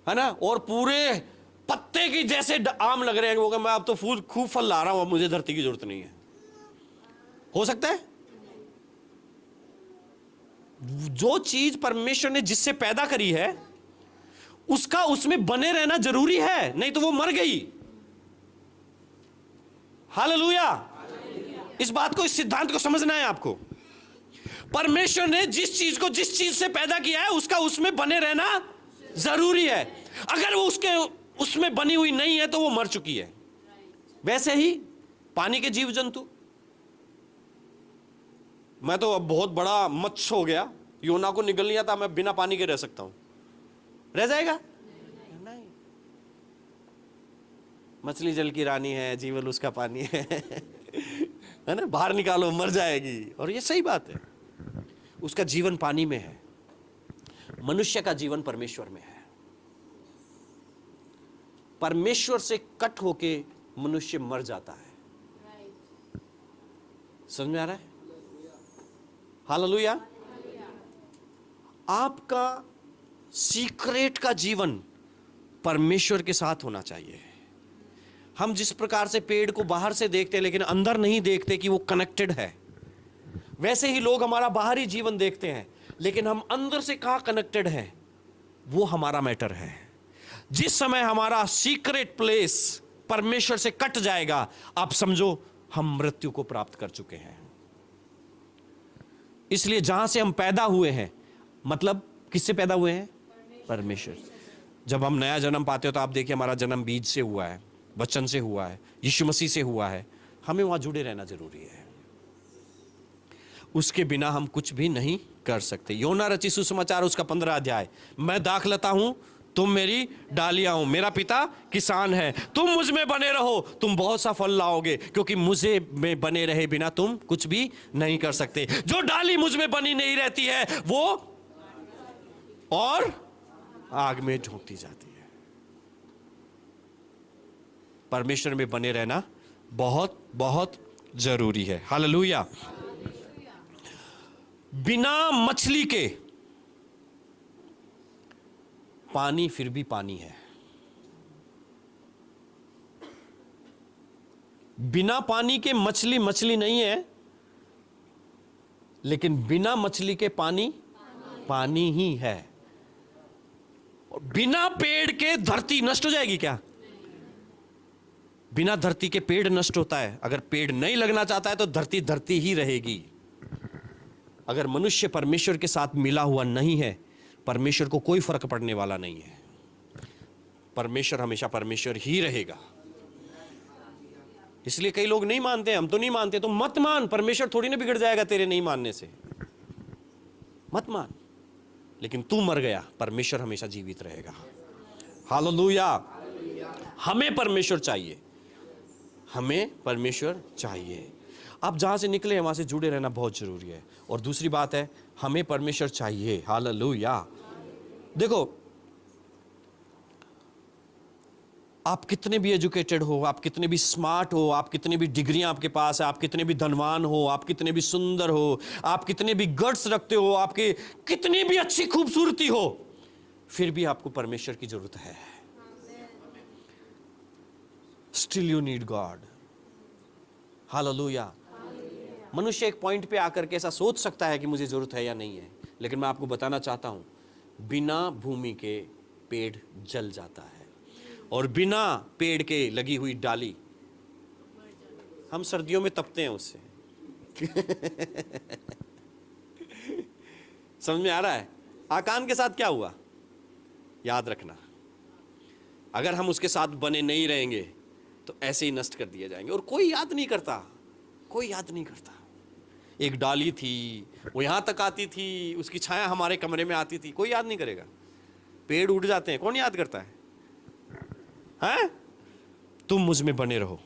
है ना? और पूरे पत्ते की जैसे आम लग रहे हैं, वो मैं अब तो खूब फल ला रहा हूं, अब मुझे धरती की जरूरत नहीं है। हो सकता है? जो चीज परमेश्वर ने जिससे पैदा करी है उसका उसमें बने रहना जरूरी है, नहीं तो वो मर गई। हालेलुया। इस बात को, इस सिद्धांत को समझना है आपको। परमेश्वर ने जिस चीज से पैदा किया है उसका उसमें बने रहना जरूरी है। अगर वो उसमें बनी हुई नहीं है तो वो मर चुकी है। वैसे ही पानी के जीव जंतु, मैं तो अब बहुत बड़ा मत्स्य हो गया, योना को निगल नहीं आता, मैं बिना पानी के रह सकता हूं, रह जाएगा? नहीं। मछली जल की रानी है, जीवन उसका पानी है ना, बाहर निकालो मर जाएगी। और ये सही बात है, उसका जीवन पानी में है। मनुष्य का जीवन परमेश्वर में है। परमेश्वर से कट होके मनुष्य मर जाता है। समझ में आ रहा है? हालेलुया। आपका सीक्रेट का जीवन परमेश्वर के साथ होना चाहिए। हम जिस प्रकार से पेड़ को बाहर से देखते हैं लेकिन अंदर नहीं देखते कि वो कनेक्टेड है, वैसे ही लोग हमारा बाहरी जीवन देखते हैं लेकिन हम अंदर से कहां कनेक्टेड है, वो हमारा मैटर है। जिस समय हमारा सीक्रेट प्लेस परमेश्वर से कट जाएगा, आप समझो हम मृत्यु को प्राप्त कर चुके हैं। इसलिए जहां से हम पैदा हुए हैं, मतलब किससे पैदा हुए हैं? परमेश्वर। जब हम नया जन्म पाते हो तो आप देखिए हमारा जन्म बीज से हुआ है, वचन से हुआ है, यीशु मसीह से हुआ है। हमें वहां जुड़े रहना जरूरी है, उसके बिना हम कुछ भी नहीं कर सकते। योना रची सुसमाचार उसका 15 अध्याय, मैं दाखलता हूं, तुम मेरी डालियां हो, मेरा पिता किसान है, तुम मुझ में बने रहो, तुम बहुत सा फल लाओगे, क्योंकि मुझे में बने रहे बिना तुम कुछ भी नहीं कर सकते। जो डाली मुझ में बनी नहीं रहती है वो और आग में झोंकती जाती है। परमेश्वर में बने रहना बहुत बहुत जरूरी है। हालेलुया। बिना मछली के पानी फिर भी पानी है। बिना पानी के मछली मछली नहीं है, लेकिन बिना मछली के पानी पानी ही है। और बिना पेड़ के धरती नष्ट हो जाएगी क्या? बिना धरती के पेड़ नष्ट होता है। अगर पेड़ नहीं लगना चाहता है तो धरती धरती ही रहेगी। अगर मनुष्य परमेश्वर के साथ मिला हुआ नहीं है, परमेश्वर को कोई फर्क पड़ने वाला नहीं है। परमेश्वर हमेशा परमेश्वर ही रहेगा। इसलिए कई लोग नहीं मानते, हम तो नहीं मानते, तो मत मान। परमेश्वर थोड़ी ना बिगड़ जाएगा तेरे नहीं मानने से, मत मान। लेकिन तू मर गया, परमेश्वर हमेशा जीवित रहेगा। हालेलुया। हमें परमेश्वर चाहिए, हमें परमेश्वर चाहिए। आप जहां से निकले हैं वहां से जुड़े रहना बहुत जरूरी है। और दूसरी बात है, हमें परमेश्वर चाहिए। हालेलुया। देखो, आप कितने भी एजुकेटेड हो, आप कितने भी स्मार्ट हो, आप कितने भी डिग्रियां आपके पास है, आप कितने भी धनवान हो, आप कितने भी सुंदर हो, आप कितने भी गट्स रखते हो, आपके कितनी भी अच्छी खूबसूरती हो, फिर भी आपको परमेश्वर की जरूरत है। Still you need God. Hallelujah. मनुष्य एक पॉइंट पे आकर के ऐसा सोच सकता है कि मुझे जरूरत है या नहीं है, लेकिन मैं आपको बताना चाहता हूं, बिना भूमि के पेड़ जल जाता है और बिना पेड़ के लगी हुई डाली, हम सर्दियों में तपते हैं उससे। समझ में आ रहा है? आकान के साथ क्या हुआ याद रखना, अगर हम उसके साथ बने नहीं रहेंगे तो ऐसे ही नष्ट कर दिए जाएंगे। और कोई याद नहीं करता, कोई याद नहीं करता। एक डाली थी, वो यहां तक आती थी, उसकी छाया हमारे कमरे में आती थी, कोई याद नहीं करेगा। पेड़ उड़ जाते हैं, कौन याद करता है? हैं? तुम मुझ में बने रहो।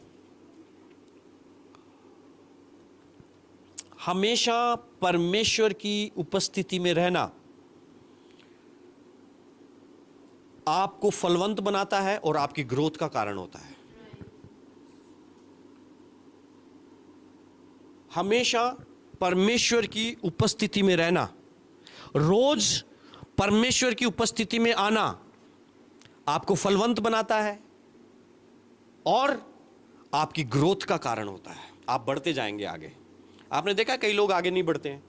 हमेशा परमेश्वर की उपस्थिति में रहना आपको फलवंत बनाता है और आपकी ग्रोथ का कारण होता है। हमेशा परमेश्वर की उपस्थिति में रहना, रोज परमेश्वर की उपस्थिति में आना आपको फलवंत बनाता है और आपकी ग्रोथ का कारण होता है। आप बढ़ते जाएंगे आगे। आपने देखा कई लोग आगे नहीं बढ़ते हैं,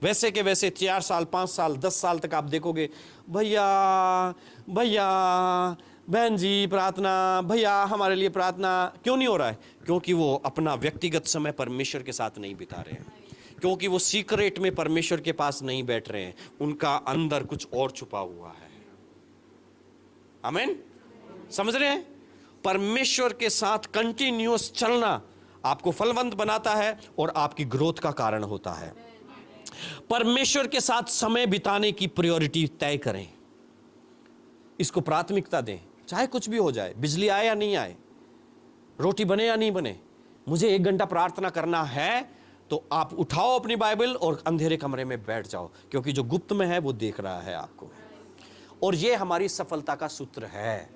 वैसे के वैसे 4 साल 5 साल 10 साल तक आप देखोगे, भैया भैया बहन जी प्रार्थना, भैया हमारे लिए प्रार्थना। क्यों नहीं हो रहा है? क्योंकि वो अपना व्यक्तिगत समय परमेश्वर के साथ नहीं बिता रहे हैं, क्योंकि वो सीक्रेट में परमेश्वर के पास नहीं बैठ रहे हैं, उनका अंदर कुछ और छुपा हुआ है। आमीन, समझ रहे हैं? परमेश्वर के साथ कंटिन्यूअस चलना आपको फलवंत बनाता है और आपकी ग्रोथ का कारण होता है। परमेश्वर के साथ समय बिताने की प्रायोरिटी तय करें, इसको प्राथमिकता दें, चाहे कुछ भी हो जाए, बिजली आए या नहीं आए, रोटी बने या नहीं बने, मुझे 1 घंटा प्रार्थना करना है, तो आप उठाओ अपनी बाइबल और अंधेरे कमरे में बैठ जाओ, क्योंकि जो गुप्त में है वो देख रहा है आपको, और ये हमारी सफलता का सूत्र है।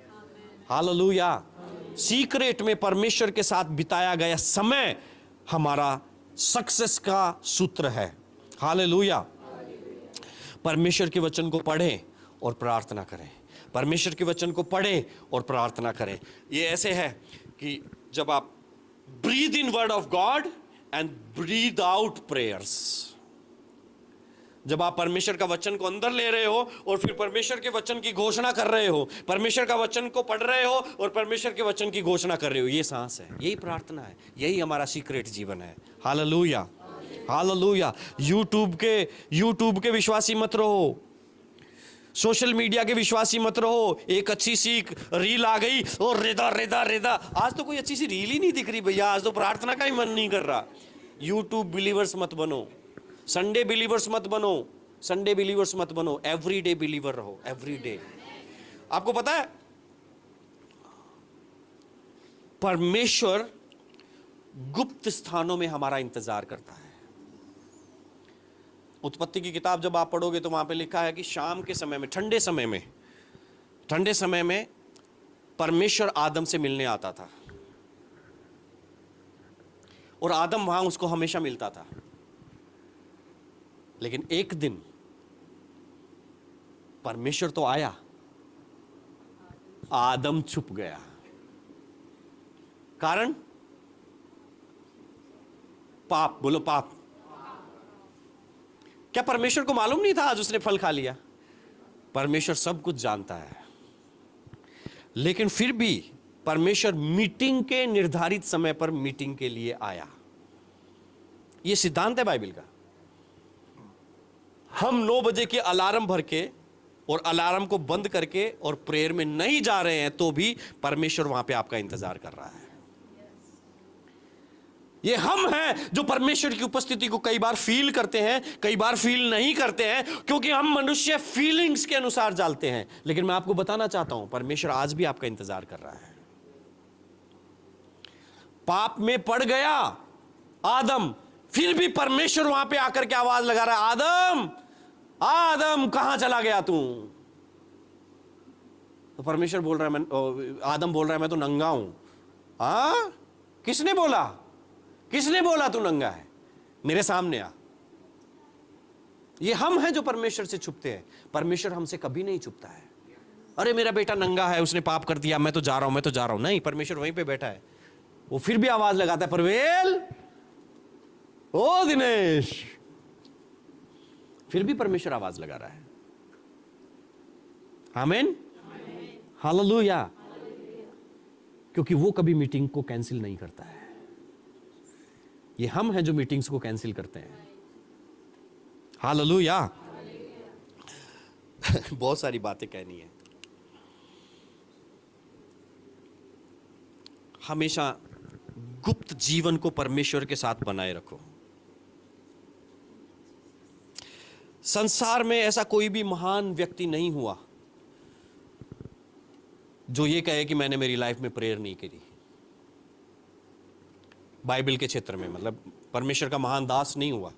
हालेलुया। सीक्रेट में परमेश्वर के साथ बिताया गया समय हमारा सक्सेस का सूत्र है। हालेलुया। परमेश्वर के वचन को पढ़ें और प्रार्थना करें, परमेश्वर के वचन को पढ़ें और प्रार्थना करें। ये ऐसे है कि जब आप breathe in word of God and breathe out prayers, जब आप परमेश्वर का वचन को अंदर ले रहे हो और फिर परमेश्वर के वचन की घोषणा कर रहे हो, परमेश्वर का वचन को पढ़ रहे हो और परमेश्वर के वचन की घोषणा कर रहे हो, ये सांस है, यही प्रार्थना है, यही हमारा सीक्रेट जीवन है। Hallelujah, hallelujah. यूट्यूब के विश्वासी मत रहो, सोशल मीडिया के विश्वासी मत रहो। एक अच्छी सी रील आ गई और रेदा रेदा रेदा, आज तो कोई अच्छी सी रील ही नहीं दिख रही भैया, आज तो प्रार्थना का ही मन नहीं कर रहा। यूट्यूब बिलीवर्स मत बनो, संडे बिलीवर्स मत बनो, संडे बिलीवर्स मत बनो, एवरीडे बिलीवर रहो, एवरीडे। आपको पता है परमेश्वर गुप्त स्थानों में हमारा इंतजार करता है। उत्पत्ति की किताब जब आप पढ़ोगे तो वहां पे लिखा है कि शाम के समय में, ठंडे समय में परमेश्वर आदम से मिलने आता था और आदम वहां उसको हमेशा मिलता था। लेकिन एक दिन परमेश्वर तो आया, आदम छुप गया। कारण पाप, बोलो पाप। क्या परमेश्वर को मालूम नहीं था आज उसने फल खा लिया? परमेश्वर सब कुछ जानता है, लेकिन फिर भी परमेश्वर मीटिंग के निर्धारित समय पर मीटिंग के लिए आया। यह सिद्धांत है बाइबल का। हम 9 बजे के अलार्म भर के और अलार्म को बंद करके और प्रेयर में नहीं जा रहे हैं तो भी परमेश्वर वहां पे आपका इंतजार कर रहा है। ये हम हैं जो परमेश्वर की उपस्थिति को कई बार फील करते हैं, कई बार फील नहीं करते हैं, क्योंकि हम मनुष्य फीलिंग्स के अनुसार चलते हैं। लेकिन मैं आपको बताना चाहता हूं, परमेश्वर आज भी आपका इंतजार कर रहा है। पाप में पड़ गया आदम, फिर भी परमेश्वर वहां पे आकर के आवाज लगा रहा है, आदम आदम कहां चला गया तू? तो परमेश्वर बोल रहा है, आदम बोल रहा है मैं तो नंगा हूं। हाँ, किसने बोला? किसने बोला तू नंगा है? मेरे सामने आ। ये हम हैं जो परमेश्वर से छुपते हैं, परमेश्वर हमसे कभी नहीं छुपता है। अरे मेरा बेटा नंगा है, उसने पाप कर दिया, मैं तो जा रहा हूं, मैं तो जा रहा हूं। नहीं, परमेश्वर वहीं पे बैठा है। वो फिर भी आवाज लगाता है, परवेल, ओ दिनेश। फिर भी परमेश्वर आवाज लगा रहा है। आमीन, हालेलुया। क्योंकि वो कभी मीटिंग को कैंसिल नहीं करता है। ये हम हैं जो मीटिंग्स को कैंसिल करते हैं। हालेलुया। बहुत सारी बातें कहनी है। हमेशा गुप्त जीवन को परमेश्वर के साथ बनाए रखो। संसार में ऐसा कोई भी महान व्यक्ति नहीं हुआ जो ये कहे कि मैंने मेरी लाइफ में प्रेयर नहीं करी। बाइबल के क्षेत्र में, मतलब परमेश्वर का महान दास नहीं हुआ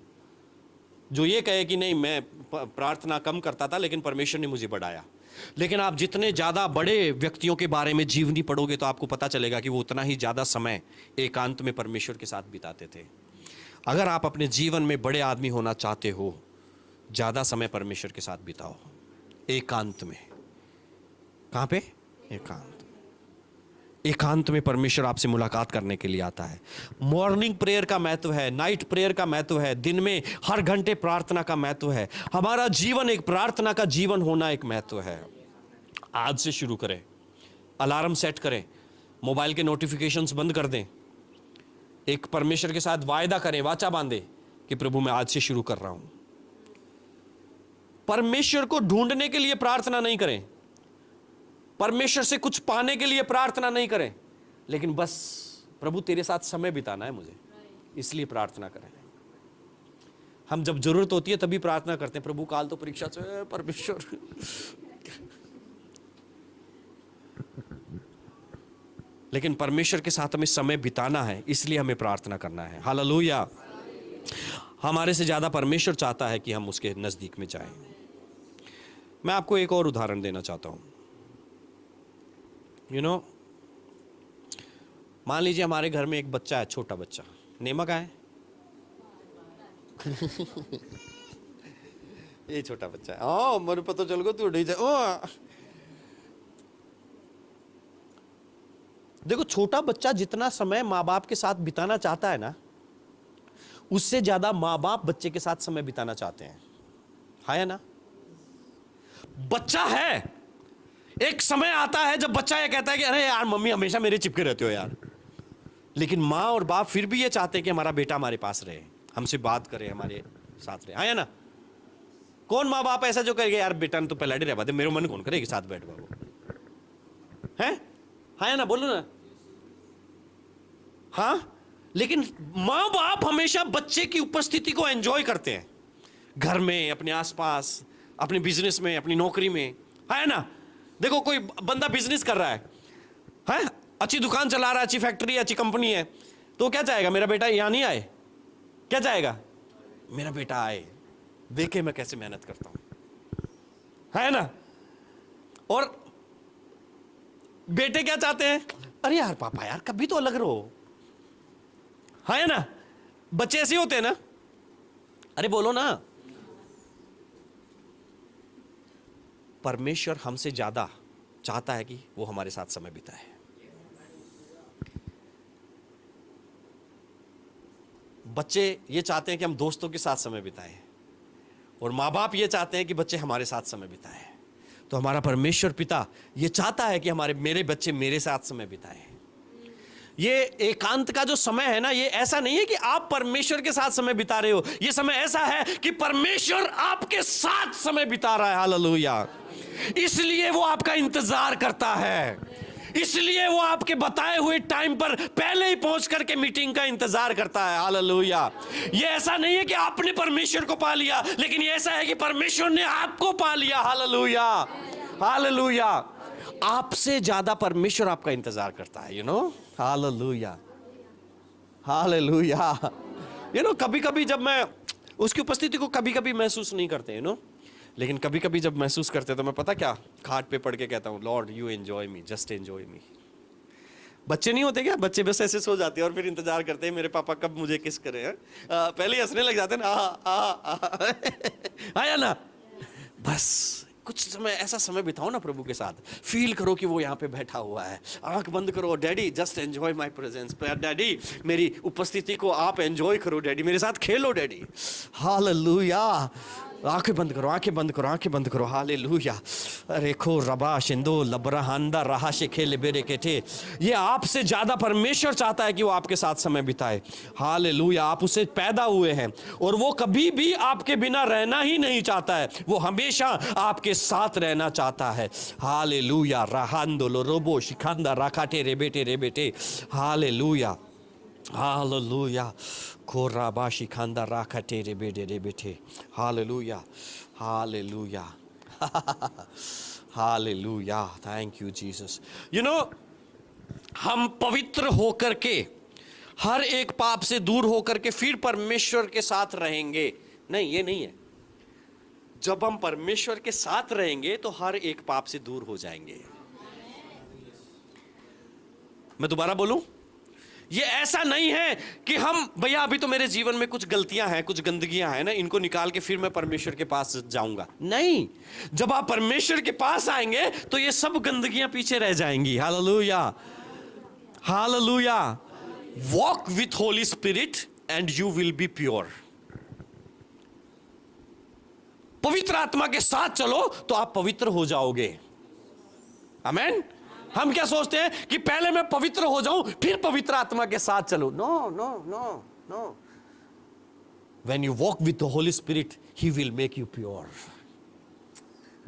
जो ये कहे कि नहीं, मैं प्रार्थना कम करता था लेकिन परमेश्वर ने मुझे बढ़ाया। लेकिन आप जितने ज़्यादा बड़े व्यक्तियों के बारे में जीवनी पढ़ोगे तो आपको पता चलेगा कि वो उतना ही ज़्यादा समय एकांत में परमेश्वर के साथ बिताते थे। अगर आप अपने जीवन में बड़े आदमी होना चाहते हो, ज़्यादा समय परमेश्वर के साथ बिताओ, एकांत में। कहाँ पे? एकांत। एकांत में परमेश्वर आपसे मुलाकात करने के लिए आता है। मॉर्निंग प्रेयर का महत्व है, नाइट प्रेयर का महत्व है, दिन में हर घंटे प्रार्थना का महत्व है। हमारा जीवन एक प्रार्थना का जीवन होना एक महत्व है। आज से शुरू करें, अलार्म सेट करें, मोबाइल के नोटिफिकेशंस बंद कर दें, एक परमेश्वर के साथ वायदा करें, वाचा बांधे कि प्रभु मैं आज से शुरू कर रहा हूं। परमेश्वर को ढूंढने के लिए प्रार्थना नहीं करें, परमेश्वर से कुछ पाने के लिए प्रार्थना नहीं करें, लेकिन बस प्रभु तेरे साथ समय बिताना है मुझे, इसलिए प्रार्थना करें। हम जब जरूरत होती है तभी प्रार्थना करते हैं, प्रभु काल तो परीक्षा से परमेश्वर। लेकिन परमेश्वर के साथ हमें समय बिताना है, इसलिए हमें प्रार्थना करना है। हालेलुया। हमारे से ज्यादा परमेश्वर चाहता है कि हम उसके नजदीक में जाएं। मैं आपको एक और उदाहरण देना चाहता हूं। मान लीजिए हमारे घर में एक बच्चा है, छोटा बच्चा। नेमा का है ये छोटा बच्चा है। ओ मेरे पता चल गया तू उड़ जाए। देखो, छोटा बच्चा जितना समय माँ बाप के साथ बिताना चाहता है ना, उससे ज्यादा माँ बाप बच्चे के साथ समय बिताना चाहते हैं। है ना? बच्चा है, एक समय आता है जब बच्चा ये कहता है कि अरे यार मम्मी हमेशा मेरे चिपके रहते हो यार। लेकिन माँ और बाप फिर भी ये चाहते हैं कि हमारा बेटा हमारे पास रहे, हमसे बात करे, हमारे साथ रहे। है ना? कौन माँ बाप ऐसा जो कहेगा यार बेटा ने तो पहले रह पाते, मेरे मन कौन करेगी साथ बैठ बाबू? है ना? बोलो ना। हाँ, लेकिन माँ बाप हमेशा बच्चे की उपस्थिति को एंजॉय करते हैं, घर में, अपने आसपास, अपने बिजनेस में, अपनी नौकरी में। है ना? देखो, कोई बंदा बिजनेस कर रहा है, अच्छी दुकान चला रहा है, अच्छी फैक्ट्री, अच्छी कंपनी है, तो क्या चाहेगा? मेरा बेटा यहां नहीं आए। क्या चाहेगा? मेरा बेटा आए, देखे मैं कैसे मेहनत करता हूं। है ना? और बेटे क्या चाहते हैं? अरे यार पापा यार कभी तो अलग रहो। है ना? बच्चे ऐसे होते हैं ना? अरे बोलो ना। परमेश्वर हमसे ज्यादा चाहता है कि वो हमारे साथ समय बिताए। बच्चे ये चाहते हैं कि हम दोस्तों के साथ समय बिताएं, और माँ बाप ये चाहते हैं कि बच्चे हमारे साथ समय बिताएं। तो हमारा परमेश्वर पिता ये चाहता है कि मेरे बच्चे मेरे साथ समय बिताएं। ये एकांत का जो समय है ना, ये ऐसा नहीं है कि आप परमेश्वर के साथ समय बिता रहे हो, ये समय ऐसा है कि परमेश्वर आपके साथ समय बिता रहा है। हालेलुया। इसलिए वो आपका इंतजार करता है, इसलिए वो आपके बताए हुए टाइम पर पहले ही पहुंच करके मीटिंग का इंतजार करता है। हालेलुया। ये ऐसा नहीं है कि आपने परमेश्वर को पा लिया, लेकिन ये ऐसा है कि परमेश्वर ने आपको पा लिया। Hallelujah, hallelujah. आपसे ज्यादा परमेश्वर आपका इंतजार करता है। Hallelujah, hallelujah. कभी कभी जब मैं उसकी उपस्थिति को कभी कभी महसूस नहीं करते, लेकिन कभी कभी जब महसूस करते तो मैं पता क्या खाट पे पड़ के कहता हूँ, lord you enjoy me, just enjoy me. बच्चे नहीं होते क्या? बच्चे बस ऐसे सो जाते हैं और फिर इंतजार करते हैं मेरे पापा कब मुझे किस करे। पहले हंसने लग जाते हैं ना, आया ना। बस कुछ समय ऐसा समय बिताओ ना प्रभु के साथ, फील करो कि वो यहाँ पे बैठा हुआ है। आंख बंद करो, daddy just enjoy my presence, daddy मेरी उपस्थिति को आप एंजॉय करो, डैडी मेरे साथ खेलो डैडी। हालेलुया। आंखें बंद करो, आंखें बंद करो, आंखें बंद करो। हालेलुया। रेखो रबा शिंदो लबरहांदा रहा से खेले बेरे के थे। ये आपसे ज्यादा परमेश्वर चाहता है कि वो आपके साथ समय बिताए। हालेलुया। आप उससे पैदा हुए हैं और वो कभी भी आपके बिना रहना ही नहीं चाहता है, वो हमेशा आपके साथ रहना चाहता है। हालेलुया। रहांदो लो रोबो शिखांदा राखाटे रे बेटे। Hallelujah, hallelujah. खोराबाशी खांदा राखा तेरे बेटे। Hallelujah, hallelujah, hallelujah. Thank you Jesus. हम पवित्र होकर के, हर एक पाप से दूर होकर के फिर परमेश्वर के साथ रहेंगे। नहीं, ये नहीं है। जब हम परमेश्वर के साथ रहेंगे तो हर एक पाप से दूर हो जाएंगे। मैं दोबारा बोलूं, ये ऐसा नहीं है कि हम भैया अभी तो मेरे जीवन में कुछ गलतियां हैं, कुछ गंदगियां हैं ना, इनको निकाल के फिर मैं परमेश्वर के पास जाऊंगा। नहीं, जब आप परमेश्वर के पास आएंगे तो ये सब गंदगियां पीछे रह जाएंगी। Hallelujah, hallelujah. Walk with Holi spirit and you will be pure. पवित्र आत्मा के साथ चलो तो आप पवित्र हो जाओगे। आमीन। हम क्या सोचते हैं कि पहले मैं पवित्र हो जाऊं फिर पवित्र आत्मा के साथ चलूं। No no no no. When you walk with the Holy Spirit, He will make you pure.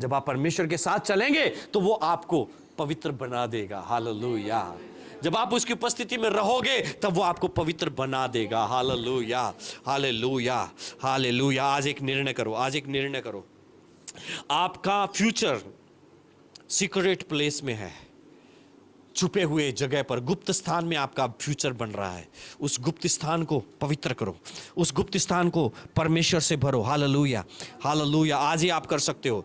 जब आप परमेश्वर के साथ चलेंगे तो वो आपको पवित्र बना देगा। हालेलुया। जब आप उसकी उपस्थिति में रहोगे तब वो आपको पवित्र बना देगा। Hallelujah, hallelujah, hallelujah. आज एक निर्णय करो, आज एक निर्णय करो। आपका फ्यूचर सीक्रेट प्लेस में है, छुपे हुए जगह पर, गुप्त स्थान में आपका फ्यूचर बन रहा है। उस गुप्त स्थान को पवित्र करो, उस गुप्त स्थान को परमेश्वर से भरो। Hallelujah, hallelujah. आज ही आप कर सकते हो।